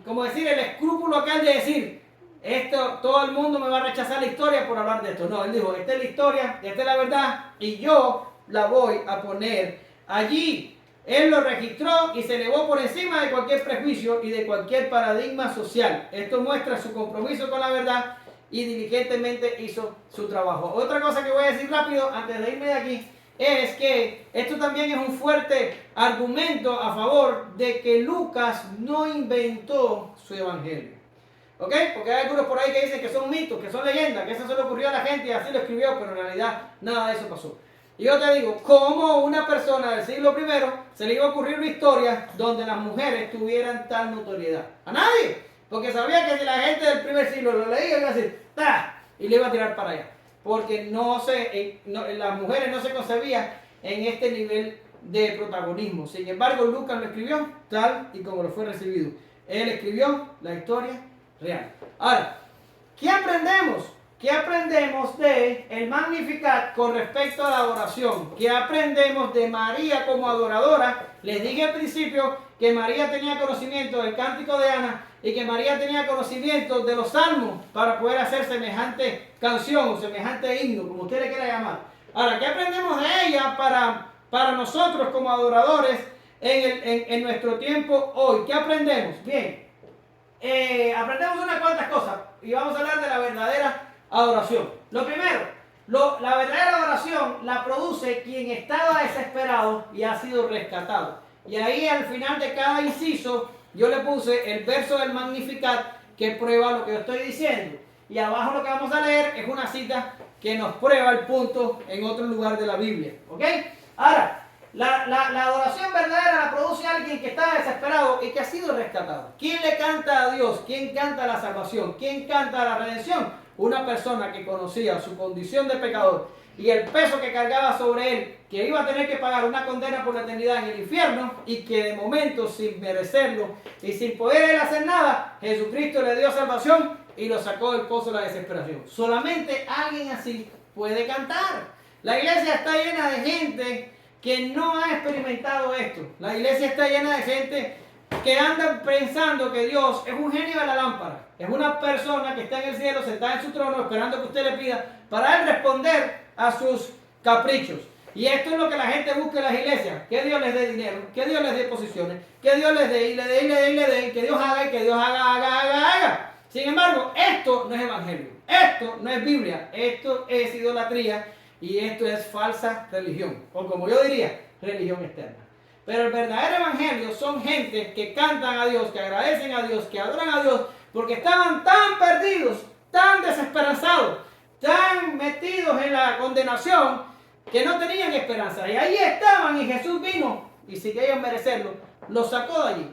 como decir, el escrúpulo acá de decir, esto, todo el mundo me va a rechazar la historia por hablar de esto. No, él dijo, esta es la historia, esta es la verdad y yo la voy a poner allí. Él lo registró y se elevó por encima de cualquier prejuicio y de cualquier paradigma social. Esto muestra su compromiso con la verdad y diligentemente hizo su trabajo. Otra cosa que voy a decir rápido antes de irme de aquí es que esto también es un fuerte argumento a favor de que Lucas no inventó su evangelio. ¿Ok? Porque hay algunos por ahí que dicen que son mitos, que son leyendas, que eso se le ocurrió a la gente y así lo escribió, pero en realidad nada de eso pasó. Y yo te digo, ¿cómo una persona del siglo I se le iba a ocurrir una historia donde las mujeres tuvieran tal notoriedad? A nadie, porque sabía que si la gente del primer siglo lo leía, iba a decir, ¡ah! Y le iba a tirar para allá. Porque las mujeres no se concebían en este nivel de protagonismo. Sin embargo, Lucas lo escribió tal y como lo fue recibido. Él escribió la historia real. Ahora, ¿qué aprendemos? ¿Qué aprendemos de el Magnificat con respecto a la adoración? ¿Qué aprendemos de María como adoradora? Les dije al principio que María tenía conocimiento del cántico de Ana y que María tenía conocimiento de los salmos para poder hacer semejante canción o semejante himno, como usted le quiera llamar. Ahora, ¿qué aprendemos de ella para nosotros como adoradores en nuestro tiempo hoy? ¿Qué aprendemos? Bien, aprendemos unas cuantas cosas y vamos a hablar de la verdadera adoración. Lo primero, la verdadera adoración la produce quien estaba desesperado y ha sido rescatado. Y ahí al final de cada inciso yo le puse el verso del Magnificat que prueba lo que yo estoy diciendo. Y abajo lo que vamos a leer es una cita que nos prueba el punto en otro lugar de la Biblia. ¿Ok? Ahora, la adoración verdadera la produce alguien que está desesperado y que ha sido rescatado. ¿Quién le canta a Dios? ¿Quién canta la salvación? ¿Quién canta la redención? Una persona que conocía su condición de pecador y el peso que cargaba sobre él, que iba a tener que pagar una condena por la eternidad en el infierno y que de momento, sin merecerlo y sin poder él hacer nada, Jesucristo le dio salvación y lo sacó del pozo de la desesperación. Solamente alguien así puede cantar. La iglesia está llena de gente que no ha experimentado esto. La iglesia está llena de gente que anda pensando que Dios es un genio de la lámpara. Es una persona que está en el cielo, sentada en su trono, esperando que usted le pida para él responder a sus caprichos. Y esto es lo que la gente busca en las iglesias. Que Dios les dé dinero, que Dios les dé posiciones, que Dios les dé y le dé y le dé y le dé, que Dios haga y que Dios haga. Sin embargo, esto no es evangelio. Esto no es Biblia. Esto es idolatría y esto es falsa religión. O como yo diría, religión externa. Pero el verdadero evangelio son gente que cantan a Dios, que agradecen a Dios, que adoran a Dios, porque estaban tan perdidos, tan desesperanzados, tan metidos en la condenación, que no tenían esperanza. Y ahí estaban y Jesús vino, y sin ellos merecerlo, los sacó de allí.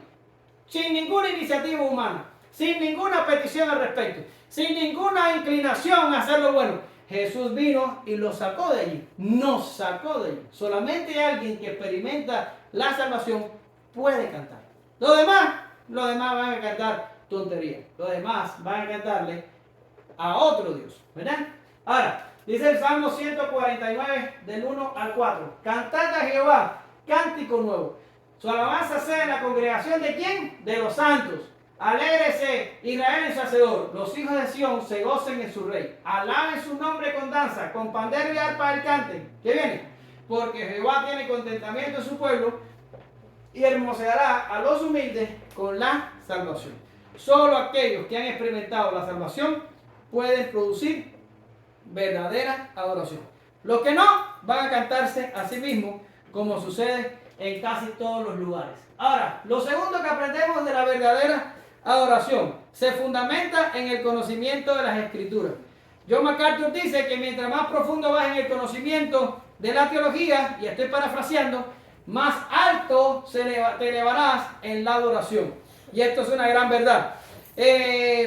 Sin ninguna iniciativa humana, sin ninguna petición al respecto, sin ninguna inclinación a hacer lo bueno. Jesús vino y los sacó de allí, nos sacó de allí. Solamente alguien que experimenta la salvación puede cantar. Los demás van a cantar tonterías. Los demás van a cantarle a otro Dios, ¿verdad? Ahora, dice el Salmo 149 del 1 al 4. Cantad a Jehová, cántico nuevo. Su alabanza sea en la congregación ¿de quién? De los santos. Alégrese Israel en su hacedor, los hijos de Sión se gocen en su rey. Alaben su nombre con danza, con pandero y arpa del canten. ¿Qué viene? Porque Jehová tiene contentamiento en su pueblo y hermoseará a los humildes con la salvación. Solo aquellos que han experimentado la salvación pueden producir verdadera adoración. Los que no van a cantarse a sí mismos, como sucede en casi todos los lugares. Ahora, lo segundo que aprendemos de la verdadera adoración se fundamenta en el conocimiento de las Escrituras. John MacArthur dice que mientras más profundo vas en el conocimiento de la teología, y estoy parafraseando, más alto te elevarás en la adoración. Y esto es una gran verdad.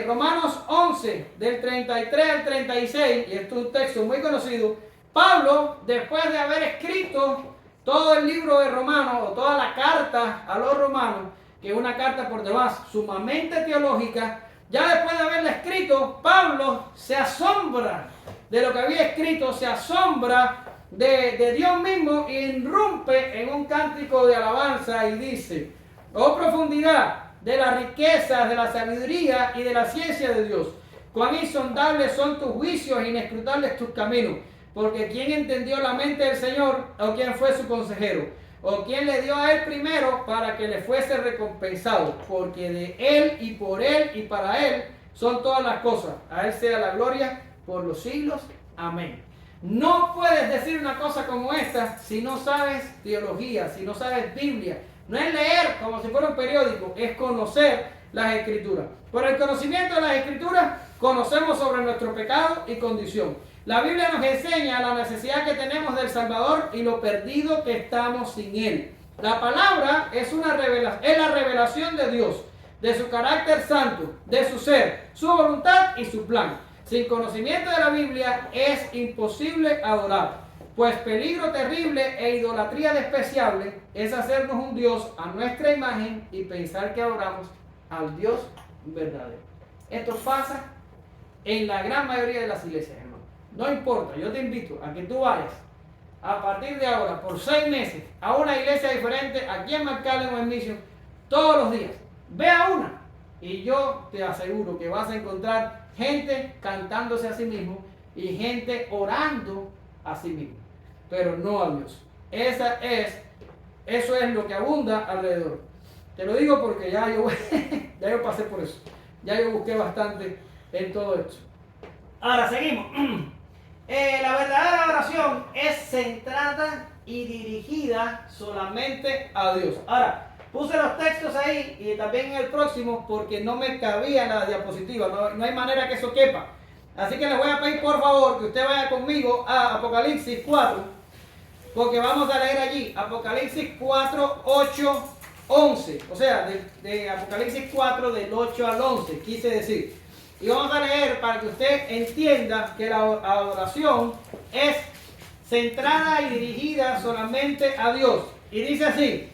Romanos 11, del 33 al 36, y esto es un texto muy conocido. Pablo, después de haber escrito todo el libro de Romanos o toda la carta a los romanos, que es una carta por demás sumamente teológica, ya después de haberla escrito, Pablo se asombra de lo que había escrito, se asombra de Dios mismo y irrumpe en un cántico de alabanza y dice: oh profundidad de las riquezas, de la sabiduría y de la ciencia de Dios, cuán insondables son tus juicios, inescrutables tus caminos. Porque ¿quién entendió la mente del Señor? ¿O quién fue su consejero? ¿O quién le dio a él primero para que le fuese recompensado? Porque de él y por él y para él son todas las cosas. A él sea la gloria por los siglos. Amén. No puedes decir una cosa como esta si no sabes teología, si no sabes Biblia. No es leer como si fuera un periódico, es conocer las Escrituras. Por el conocimiento de las Escrituras conocemos sobre nuestro pecado y condición. La Biblia nos enseña la necesidad que tenemos del Salvador y lo perdido que estamos sin Él. La palabra es la revelación de Dios, de su carácter santo, de su ser, su voluntad y su plan. Sin conocimiento de la Biblia es imposible adorar, pues peligro terrible e idolatría despreciable es hacernos un Dios a nuestra imagen y pensar que adoramos al Dios verdadero. Esto pasa en la gran mayoría de las iglesias, hermano. No importa, yo te invito a que tú vayas a partir de ahora por 6 meses a una iglesia diferente aquí en McAllen o en Mission todos los días. Ve a una y yo te aseguro que vas a encontrar gente cantándose a sí mismo y gente orando a sí mismo, pero no a Dios. Eso es lo que abunda alrededor. Te lo digo porque ya yo pasé por eso. Ya yo busqué bastante en todo esto. Ahora seguimos. La verdadera oración es centrada y dirigida solamente a Dios. Ahora, puse los textos ahí y también en el próximo porque no me cabía en la diapositiva. No hay manera que eso quepa. Así que les voy a pedir por favor que usted vaya conmigo a Apocalipsis 4, porque vamos a leer allí Apocalipsis 4, 8, 11. O sea, de Apocalipsis 4 del 8 al 11, quise decir. Y vamos a leer para que usted entienda que la adoración es centrada y dirigida solamente a Dios. Y dice así: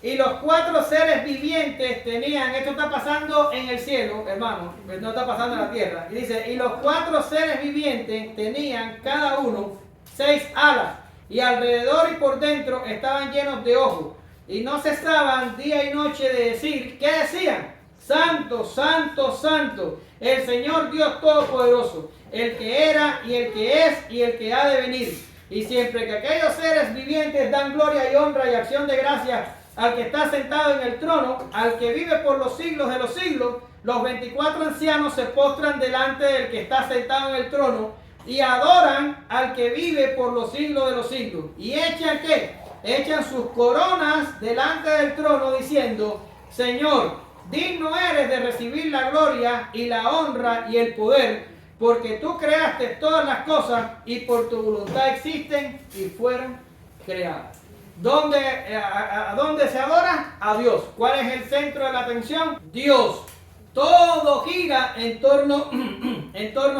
y los 4 seres vivientes tenían, esto está pasando en el cielo, hermano, no está pasando en la tierra. Y dice: y los 4 seres vivientes tenían cada uno 6 alas, y alrededor y por dentro estaban llenos de ojos, y no cesaban día y noche de decir, ¿qué decían? Santo, santo, santo, el Señor Dios Todopoderoso, el que era y el que es y el que ha de venir. Y siempre que aquellos seres vivientes dan gloria y honra y acción de gracias al que está sentado en el trono, al que vive por los siglos de los siglos, los 24 ancianos se postran delante del que está sentado en el trono y adoran al que vive por los siglos de los siglos. ¿Y echan qué? Echan sus coronas delante del trono diciendo: Señor, digno eres de recibir la gloria y la honra y el poder, porque tú creaste todas las cosas y por tu voluntad existen y fueron creadas. ¿A dónde se adora? A Dios. ¿Cuál es el centro de la atención? Dios. Todo gira en torno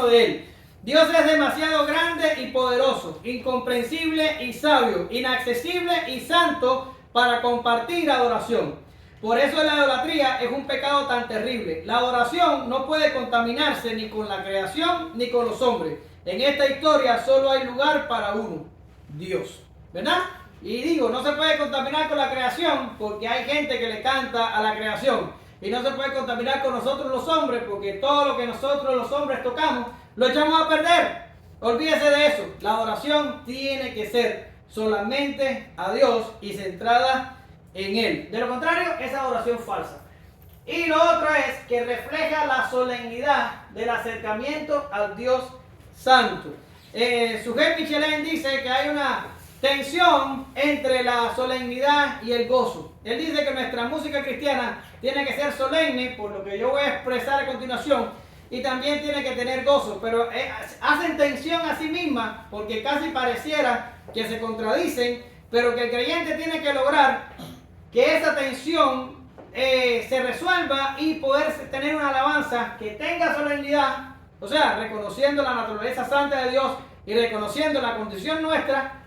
de Él. Dios es demasiado grande y poderoso, incomprensible y sabio, inaccesible y santo para compartir adoración. Por eso la idolatría es un pecado tan terrible. La adoración no puede contaminarse ni con la creación ni con los hombres. En esta historia solo hay lugar para uno: Dios. ¿Verdad? Y digo, no se puede contaminar con la creación porque hay gente que le canta a la creación. Y no se puede contaminar con nosotros los hombres porque todo lo que nosotros los hombres tocamos lo echamos a perder. Olvídese de eso. La adoración tiene que ser solamente a Dios y centrada en Él. De lo contrario, es adoración falsa. Y lo otro es que refleja la solemnidad del acercamiento al Dios Santo. Sujei Michelin dice que hay una tensión entre la solemnidad y el gozo. Él dice que nuestra música cristiana tiene que ser solemne, por lo que yo voy a expresar a continuación, y también tiene que tener gozo, pero hacen tensión a sí misma, porque casi pareciera que se contradicen, pero que el creyente tiene que lograr que esa tensión se resuelva y poder tener una alabanza que tenga solemnidad, o sea, reconociendo la naturaleza santa de Dios y reconociendo la condición nuestra,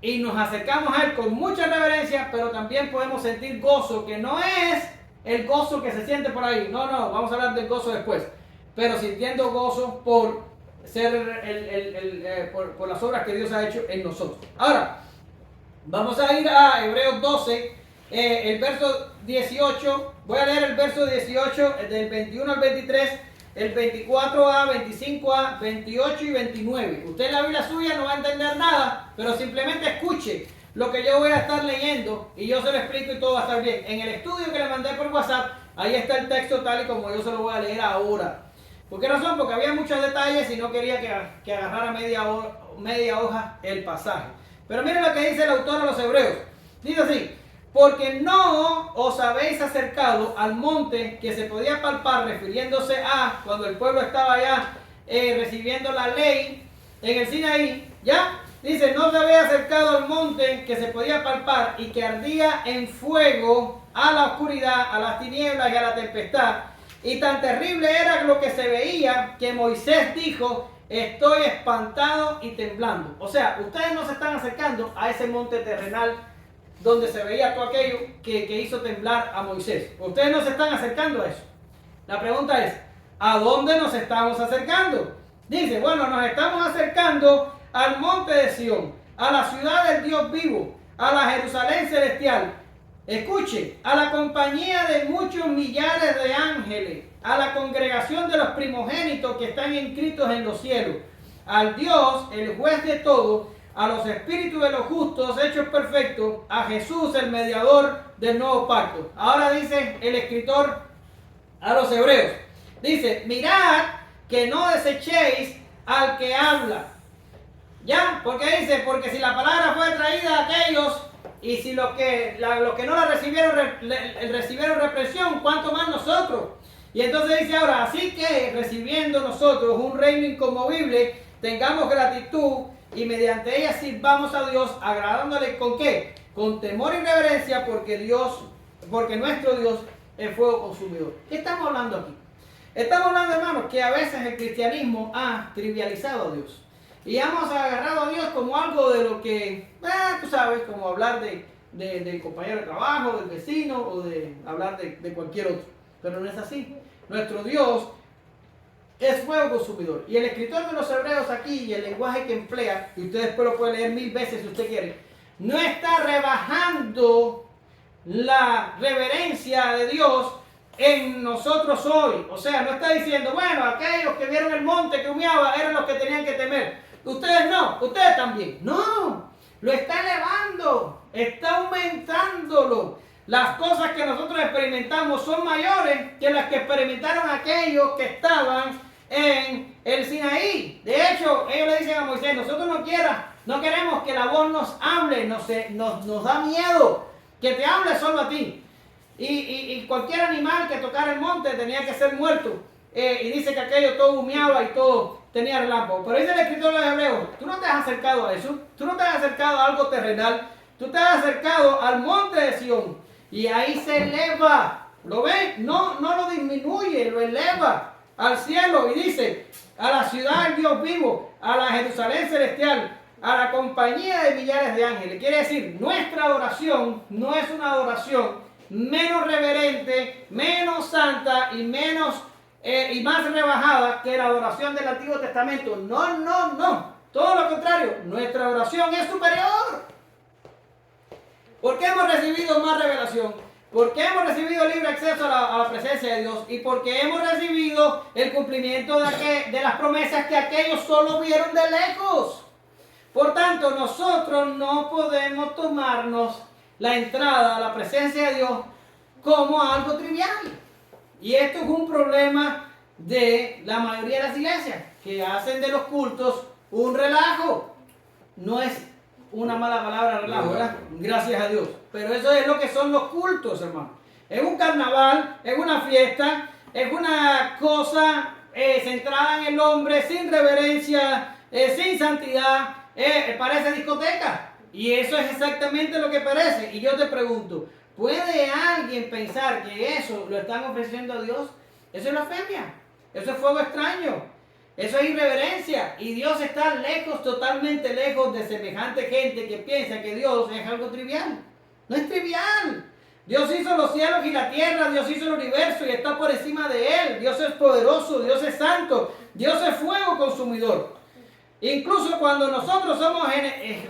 y nos acercamos a Él con mucha reverencia, pero también podemos sentir gozo, que no es el gozo que se siente por ahí. No, vamos a hablar del gozo después. Pero sintiendo gozo por ser por las obras que Dios ha hecho en nosotros. Ahora, vamos a ir a Hebreos 12, el verso 18. Voy a leer el verso 18, del 21 al 23, el 24a, 25a, 28 y 29. Usted en la Biblia suya no va a entender nada, pero simplemente escuche lo que yo voy a estar leyendo y yo se lo explico y todo va a estar bien. En el estudio que le mandé por WhatsApp, ahí está el texto tal y como yo se lo voy a leer ahora. ¿Por qué razón? Porque había muchos detalles y no quería que agarrara media hoja el pasaje. Pero miren lo que dice el autor a los Hebreos. Dice así: porque no os habéis acercado al monte que se podía palpar, refiriéndose a cuando el pueblo estaba ya recibiendo la ley en el Sinaí, ¿ya? Dice, no os habéis acercado al monte que se podía palpar y que ardía en fuego, a la oscuridad, a las tinieblas y a la tempestad. Y tan terrible era lo que se veía que Moisés dijo, estoy espantado y temblando. O sea, ustedes no se están acercando a ese monte terrenal donde se veía todo aquello que hizo temblar a Moisés. Ustedes no se están acercando a eso. La pregunta es, ¿a dónde nos estamos acercando? Dice, bueno, nos estamos acercando al monte de Sión, a la ciudad del Dios vivo, a la Jerusalén celestial. Escuche, a la compañía de muchos millares de ángeles, a la congregación de los primogénitos que están inscritos en los cielos, al Dios, el juez de todo, a los espíritus de los justos hechos perfectos, a Jesús, el mediador del nuevo pacto. Ahora dice el escritor a los hebreos, dice, mirad que no desechéis al que habla. ¿Ya? Porque dice, porque si la palabra fue traída a aquellos y si los que no la recibieron represión, ¿cuánto más nosotros? Y entonces dice ahora, así que recibiendo nosotros un reino inconmovible, tengamos gratitud y mediante ella sirvamos a Dios, agradándole ¿con qué? Con temor y reverencia, porque nuestro Dios es fuego consumidor. ¿Qué estamos hablando aquí? Estamos hablando, hermanos, que a veces el cristianismo ha trivializado a Dios. Y hemos agarrado a Dios como algo de lo que, tú sabes, como hablar del compañero de trabajo, del vecino, o de hablar de cualquier otro. Pero no es así. Nuestro Dios es fuego consumidor. Y el escritor de los Hebreos aquí, y el lenguaje que emplea, y usted después lo puede leer 1000 veces si usted quiere, no está rebajando la reverencia de Dios en nosotros hoy. O sea, no está diciendo, bueno, aquellos que vieron el monte que humeaba eran los que tenían que temer. Ustedes no, ustedes también. No, lo está elevando, está aumentándolo. Las cosas que nosotros experimentamos son mayores que las que experimentaron aquellos que estaban en el Sinaí. De hecho, ellos le dicen a Moisés, nosotros no queremos que la voz nos hable, nos da miedo que te hable solo a ti. Y cualquier animal que tocara el monte tenía que ser muerto. Y dice que aquello todo humeaba y todo tenía relámpago. Pero dice el escritor de los Hebreos, tú no te has acercado a eso, tú no te has acercado a algo terrenal, tú te has acercado al monte de Sión. Y ahí se eleva, ¿lo ven? No lo disminuye, lo eleva al cielo. Y dice, a la ciudad del Dios vivo, a la Jerusalén celestial, a la compañía de millares de ángeles. Quiere decir, nuestra adoración no es una adoración menos reverente, menos santa y más rebajada que la adoración del Antiguo Testamento. No. Todo lo contrario, nuestra adoración es superior. Porque hemos recibido más revelación, porque hemos recibido libre acceso a la presencia de Dios y porque hemos recibido el cumplimiento de las promesas que aquellos solo vieron de lejos. Por tanto, nosotros no podemos tomarnos la entrada a la presencia de Dios como algo trivial. Y esto es un problema de la mayoría de las iglesias, que hacen de los cultos un relajo. No es una mala palabra relajo, ¿verdad? Gracias a Dios. Pero eso es lo que son los cultos, hermano. Es un carnaval, es una fiesta, es una cosa centrada en el hombre, sin reverencia, sin santidad. Parece discoteca. Y eso es exactamente lo que parece. Y yo te pregunto, ¿puede alguien pensar que eso lo están ofreciendo a Dios? Eso es blasfemia. Eso es fuego extraño. Eso es irreverencia. Y Dios está lejos, totalmente lejos de semejante gente que piensa que Dios es algo trivial. No es trivial. Dios hizo los cielos y la tierra, Dios hizo el universo y está por encima de él. Dios es poderoso, Dios es santo, Dios es fuego consumidor. Incluso cuando nosotros somos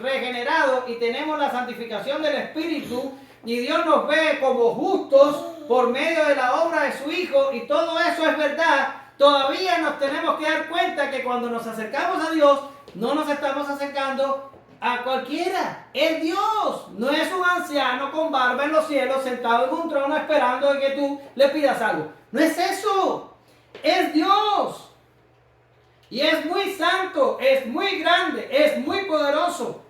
regenerados y tenemos la santificación del Espíritu y Dios nos ve como justos por medio de la obra de su Hijo y todo eso es verdad, todavía nos tenemos que dar cuenta que cuando nos acercamos a Dios, no nos estamos acercando a cualquiera. Es Dios, no es un anciano con barba en los cielos sentado en un trono esperando de que tú le pidas algo. No es eso, es Dios. Y es muy santo, es muy grande, es muy poderoso.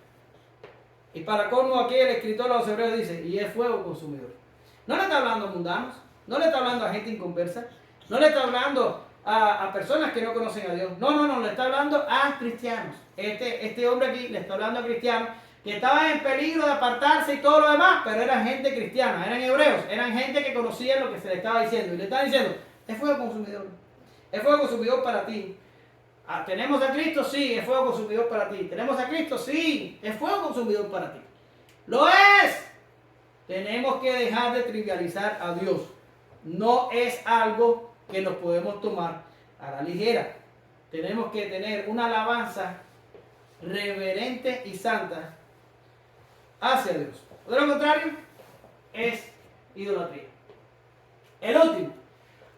Y para colmo aquí el escritor de los Hebreos dice, y es fuego consumidor. No le está hablando a mundanos, no le está hablando a gente inconversa, no le está hablando a personas que no conocen a Dios. No, le está hablando a cristianos. Este hombre aquí le está hablando a cristianos que estaban en peligro de apartarse y todo lo demás, pero eran gente cristiana, eran hebreos, eran gente que conocía lo que se le estaba diciendo. Y le está diciendo, es fuego consumidor. Es fuego consumidor para ti. ¿Tenemos a Cristo? Sí, es fuego consumidor para ti. ¿Tenemos a Cristo? Sí, es fuego consumidor para ti. ¡Lo es! Tenemos que dejar de trivializar a Dios. No es algo que nos podemos tomar a la ligera. Tenemos que tener una alabanza reverente y santa hacia Dios. De lo contrario, es idolatría. El último.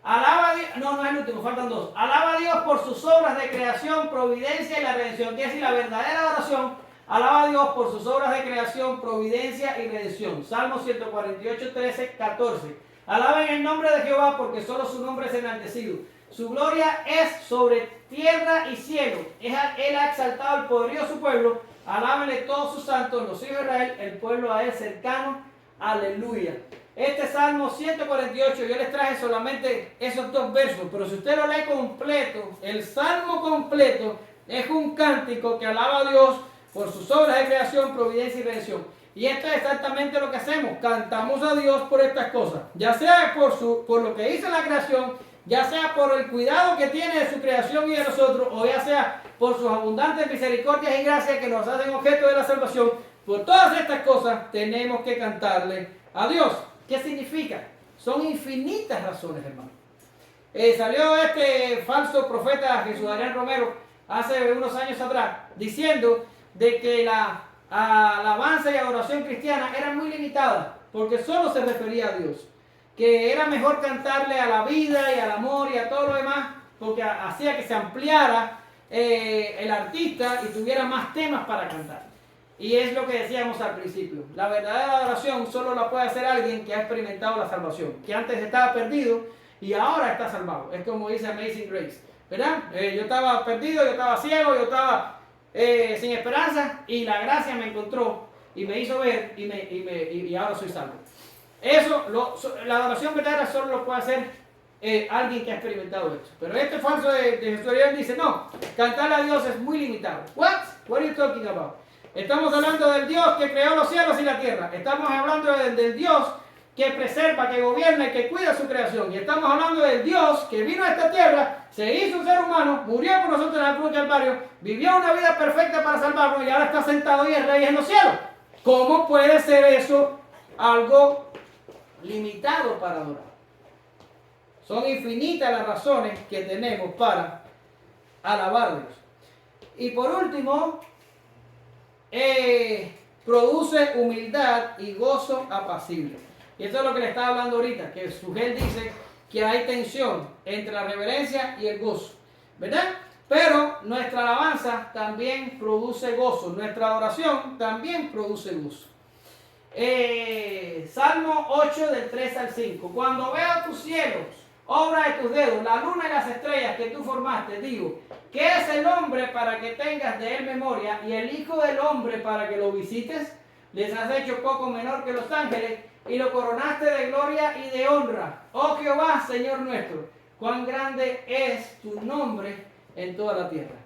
Alaba a Dios, no es el último, faltan dos. Alaba a Dios por sus obras de creación, providencia y la redención. Quiere decir, la verdadera oración, alaba a Dios por sus obras de creación, providencia y redención. Salmo 148, 13, 14. Alaben el nombre de Jehová porque solo su nombre es enaltecido. Su gloria es sobre tierra y cielo. Él ha exaltado el poderío de su pueblo. Alábenle todos sus santos, los hijos de Israel, el pueblo a él cercano. Aleluya. Este Salmo 148, yo les traje solamente esos dos versos, pero si usted lo lee completo, el Salmo completo es un cántico que alaba a Dios por sus obras de creación, providencia y redención. Y esto es exactamente lo que hacemos, cantamos a Dios por estas cosas, ya sea por lo que hizo en la creación, ya sea por el cuidado que tiene de su creación y de nosotros, o ya sea por sus abundantes misericordias y gracias que nos hacen objeto de la salvación. Por todas estas cosas tenemos que cantarle a Dios. ¿Qué significa? Son infinitas razones, hermano. Salió este falso profeta Jesús Adrián Romero hace unos años atrás diciendo de que la alabanza y adoración cristiana era muy limitada porque solo se refería a Dios, que era mejor cantarle a la vida y al amor y a todo lo demás porque hacía que se ampliara el artista y tuviera más temas para cantar. Y es lo que decíamos al principio, la verdadera adoración solo la puede hacer alguien que ha experimentado la salvación, que antes estaba perdido y ahora está salvado. Es como dice Amazing Grace, ¿verdad? Yo estaba perdido, yo estaba ciego, yo estaba sin esperanza y la gracia me encontró y me hizo ver y ahora soy salvo. La adoración verdadera solo lo puede hacer alguien que ha experimentado esto. Pero este falso de Jesús dice, no, cantarle a Dios es muy limitado. What are you talking about? Estamos hablando del Dios que creó los cielos y la tierra. Estamos hablando del Dios que preserva, que gobierna y que cuida su creación. Y estamos hablando del Dios que vino a esta tierra, se hizo un ser humano, murió por nosotros en la cruz del Calvario, vivió una vida perfecta para salvarnos y ahora está sentado y es rey en los cielos. ¿Cómo puede ser eso algo limitado para adorar? Son infinitas las razones que tenemos para alabar a Dios. Y por último, produce humildad y gozo apacible. Y esto es lo que le estaba hablando ahorita, que Sugel dice que hay tensión entre la reverencia y el gozo, ¿verdad? Pero nuestra alabanza también produce gozo, nuestra adoración también produce gozo. Salmo 8 del 3 al 5. Cuando veo tus cielos, obra de tus dedos, la luna y las estrellas que tú formaste, digo, ¿qué es el hombre para que tengas de él memoria y el hijo del hombre para que lo visites? Les has hecho poco menor que los ángeles y lo coronaste de gloria y de honra. Oh Jehová, Señor nuestro, cuán grande es tu nombre en toda la tierra.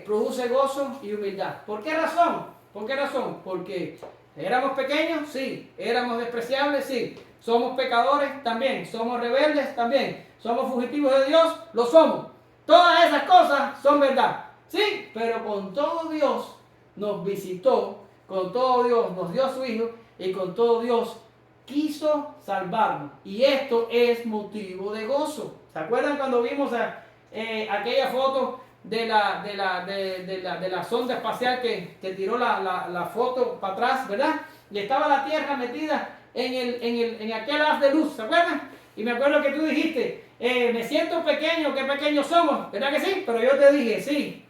Produce gozo y humildad. ¿Por qué razón? ¿Por qué razón? Porque éramos pequeños, sí. Éramos despreciables, sí. Somos pecadores, también. Somos rebeldes, también. Somos fugitivos de Dios, lo somos. Todas esas cosas son verdad. Sí, pero con todo Dios nos visitó, con todo Dios nos dio a su Hijo y con todo Dios quiso salvarnos. Y esto es motivo de gozo. ¿Se acuerdan cuando vimos aquella foto de la sonda espacial que tiró la foto para atrás, ¿verdad? Y estaba la Tierra metida en aquel haz de luz, ¿se acuerdan? Y me acuerdo que tú dijiste, me siento pequeño, qué pequeños somos, ¿verdad que sí? Pero yo te dije, sí,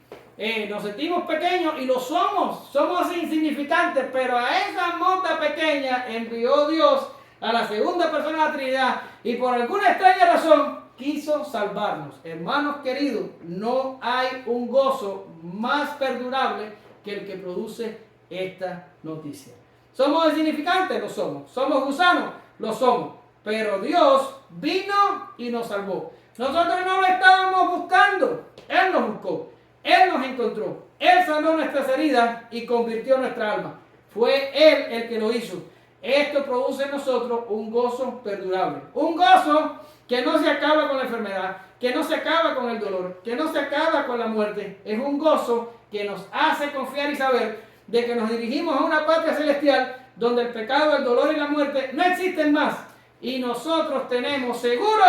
nos sentimos pequeños y lo somos insignificantes, pero a esa monta pequeña envió Dios a la segunda persona de la Trinidad y por alguna extraña razón quiso salvarnos. Hermanos queridos, no hay un gozo más perdurable que el que produce esta noticia. ¿Somos insignificantes? Lo somos. ¿Somos gusanos? Lo somos. Pero Dios vino y nos salvó. Nosotros no lo estábamos buscando. Él nos buscó. Él nos encontró. Él sanó nuestras heridas y convirtió nuestra alma. Fue Él el que lo hizo. Esto produce en nosotros un gozo perdurable. Un gozo que no se acaba con la enfermedad, que no se acaba con el dolor, que no se acaba con la muerte. Es un gozo que nos hace confiar y saber de que nos dirigimos a una patria celestial donde el pecado, el dolor y la muerte no existen más. Y nosotros tenemos seguro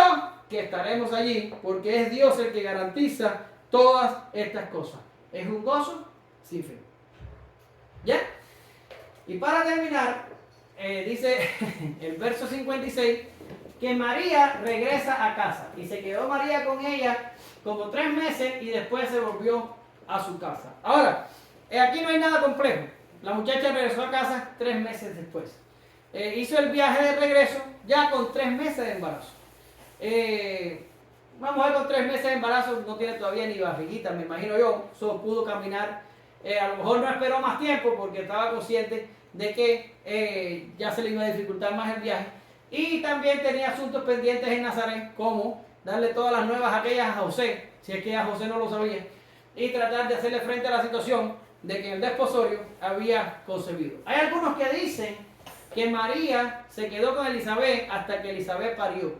que estaremos allí porque es Dios el que garantiza todas estas cosas. Es un gozo sin fin. ¿Ya? Y para terminar, dice el verso 56 que María regresa a casa y se quedó María con ella como 3 meses y después se volvió a su casa. Ahora, aquí no hay nada complejo. La muchacha regresó a casa 3 meses después. Hizo el viaje de regreso ya con 3 meses de embarazo. Una mujer con 3 meses de embarazo no tiene todavía ni barriguita, me imagino yo. Solo pudo caminar. A lo mejor no esperó más tiempo porque estaba consciente de que ya se le iba a dificultar más el viaje. Y también tenía asuntos pendientes en Nazaret, como darle todas las nuevas aquellas a José, si es que a José no lo sabía, y tratar de hacerle frente a la situación de que en el desposorio había concebido. Hay algunos que dicen que María se quedó con Elizabeth hasta que Elizabeth parió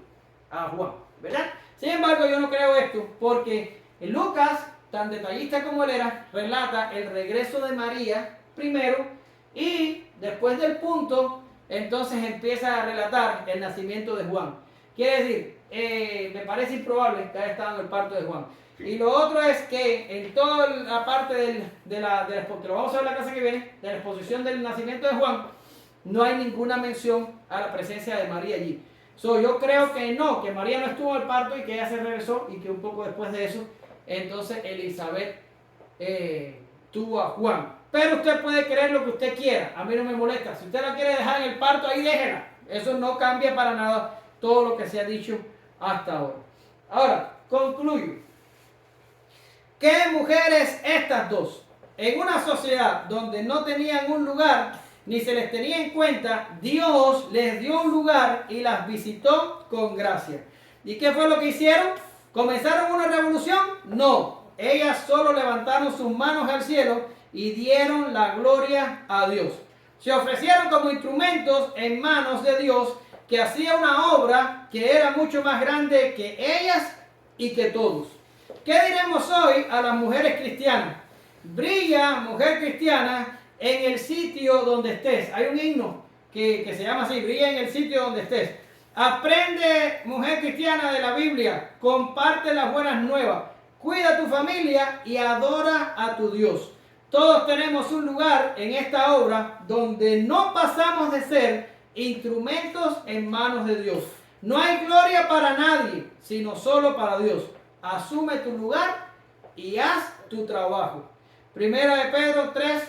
a Juan, ¿verdad? Sin embargo, yo no creo esto, porque Lucas, tan detallista como él era, relata el regreso de María primero y después del punto, entonces empieza a relatar el nacimiento de Juan. Quiere decir, me parece improbable que haya estado en el parto de Juan. Y lo otro es que en toda la parte de la lo vamos a ver la clase que viene, de la exposición del nacimiento de Juan, no hay ninguna mención a la presencia de María allí. Yo creo que no, que María no estuvo en el parto y que ella se regresó y que un poco después de eso, entonces Elizabeth tuvo a Juan. Pero usted puede creer lo que usted quiera, a mí no me molesta. Si usted la quiere dejar en el parto, ahí déjela. Eso no cambia para nada todo lo que se ha dicho hasta ahora. Ahora, concluyo. ¿Qué mujeres estas dos? En una sociedad donde no tenían un lugar ni se les tenía en cuenta, Dios les dio un lugar y las visitó con gracia. ¿Y qué fue lo que hicieron? ¿Comenzaron una revolución? No. Ellas solo levantaron sus manos al cielo y dieron la gloria a Dios. Se ofrecieron como instrumentos en manos de Dios, que hacía una obra que era mucho más grande que ellas y que todos. ¿Qué diremos hoy a las mujeres cristianas? Brilla, mujer cristiana, en el sitio donde estés. Hay un himno que se llama así, brilla en el sitio donde estés. Aprende, mujer cristiana, de la Biblia. Comparte las buenas nuevas. Cuida a tu familia y adora a tu Dios. Todos tenemos un lugar en esta obra donde no pasamos de ser instrumentos en manos de Dios. No hay gloria para nadie, sino solo para Dios. Asume tu lugar y haz tu trabajo. Primera de Pedro 3,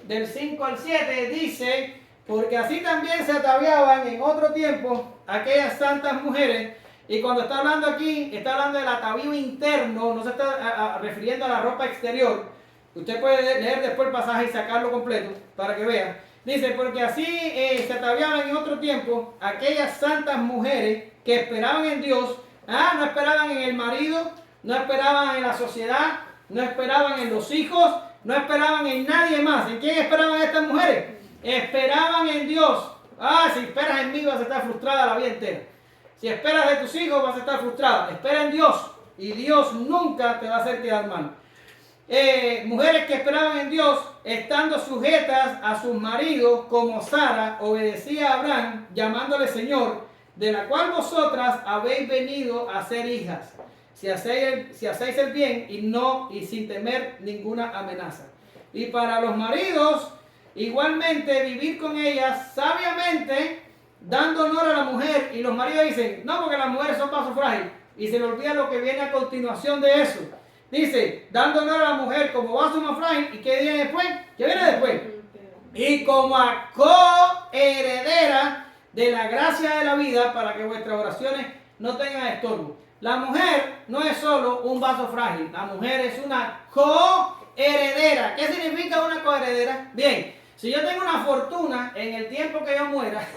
del 5 al 7, dice: porque así también se ataviaban en otro tiempo aquellas santas mujeres. Y cuando está hablando aquí, está hablando del atavío interno, no se está refiriendo a la ropa exterior. Usted puede leer después el pasaje y sacarlo completo para que vea. Dice, porque así se ataviaban en otro tiempo aquellas santas mujeres que esperaban en Dios. No esperaban en el marido, no esperaban en la sociedad, no esperaban en los hijos, no esperaban en nadie más. ¿En quién esperaban estas mujeres? Esperaban en Dios. Si esperas en mí vas a estar frustrada la vida entera. Si esperas de tus hijos vas a estar frustrada. Espera en Dios. y Dios nunca te va a hacer quedar mal. Mujeres que esperaban en Dios, estando sujetas a sus maridos, como Sara obedecía a Abraham, llamándole Señor, de la cual vosotras habéis venido a ser hijas, si hacéis el bien y sin temer ninguna amenaza. Y para los maridos, igualmente vivir con ellas sabiamente, dando honor a la mujer. Y los maridos dicen, no, porque las mujeres son vasos frágiles. Y se le olvida lo que viene a continuación de eso. Dice, dando honor a la mujer como vaso más frágil. ¿Y qué viene después? ¿Qué viene después? Y como a coheredera de la gracia de la vida, para que vuestras oraciones no tengan estorbo. La mujer no es solo un vaso frágil. La mujer es una coheredera. ¿Qué significa una coheredera? Bien, si yo tengo una fortuna en el tiempo que yo muera,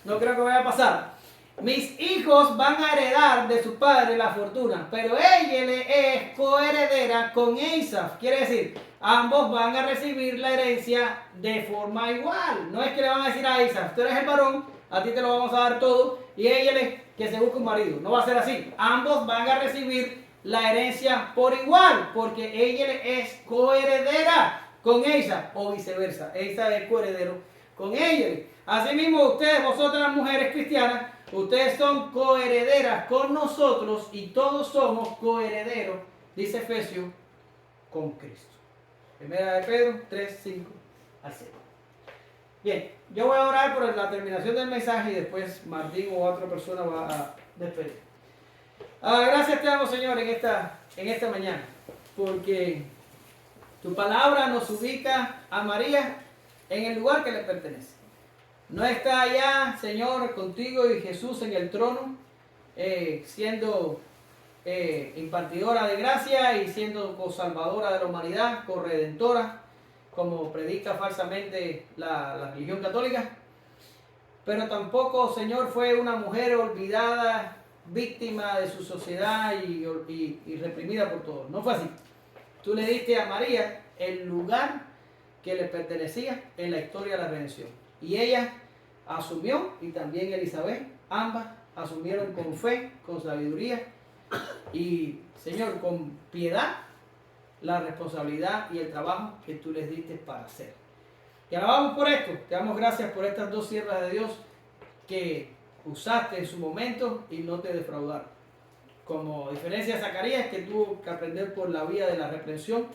no creo que vaya a pasar. Mis hijos van a heredar de su padre la fortuna, pero ella es coheredera con Esaú. Quiere decir, ambos van a recibir la herencia de forma igual. No es que le van a decir a Esaú, tú eres el varón, a ti te lo vamos a dar todo, y ella que se busque un marido. No va a ser así. Ambos van a recibir la herencia por igual, porque ella es coheredera con Esaú, o viceversa. Esaú es coheredero con ella. Asimismo, ustedes, vosotras las mujeres cristianas, ustedes son coherederas con nosotros y todos somos coherederos, dice Efesios, con Cristo. Primera de Pedro 3, 5 al 7. Bien, yo voy a orar por la terminación del mensaje y después Martín o otra persona va a despedir. Gracias te damos, Señor, en esta mañana, porque tu palabra nos ubica a María en el lugar que le pertenece. No está allá, Señor, contigo y Jesús en el trono, siendo impartidora de gracia y siendo co-salvadora de la humanidad, co-redentora, como predica falsamente la religión católica. Pero tampoco, Señor, fue una mujer olvidada, víctima de su sociedad y reprimida por todos. No fue así. Tú le diste a María el lugar que le pertenecía en la historia de la redención. Y ella asumió, y también Elizabeth, ambas asumieron con fe, con sabiduría y, Señor, con piedad la responsabilidad y el trabajo que tú les diste para hacer. Te alabamos por esto, te damos gracias por estas dos siervas de Dios que usaste en su momento y no te defraudaron. Como diferencia de Zacarías, que tuvo que aprender por la vía de la reprensión,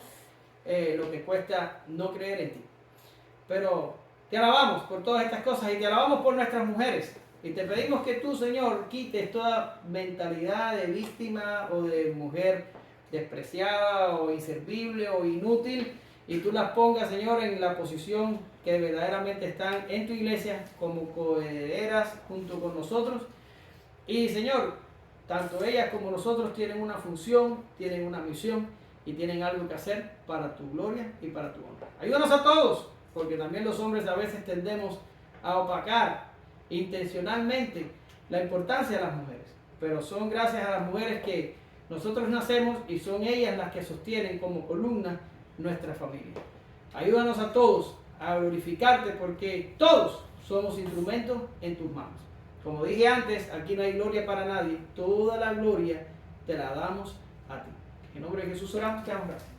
lo que cuesta no creer en ti. Pero te alabamos por todas estas cosas y te alabamos por nuestras mujeres. Y te pedimos que tú, Señor, quites toda mentalidad de víctima o de mujer despreciada o inservible o inútil, y tú las pongas, Señor, en la posición que verdaderamente están en tu iglesia como coherederas junto con nosotros. Y, Señor, tanto ellas como nosotros tienen una función, tienen una misión y tienen algo que hacer para tu gloria y para tu honra. Ayúdanos a todos, porque también los hombres a veces tendemos a opacar intencionalmente la importancia de las mujeres, pero son gracias a las mujeres que nosotros nacemos y son ellas las que sostienen como columna nuestra familia. Ayúdanos a todos a glorificarte, porque todos somos instrumentos en tus manos. Como dije antes, aquí no hay gloria para nadie, toda la gloria te la damos a ti. En nombre de Jesús oramos, te damos gracias.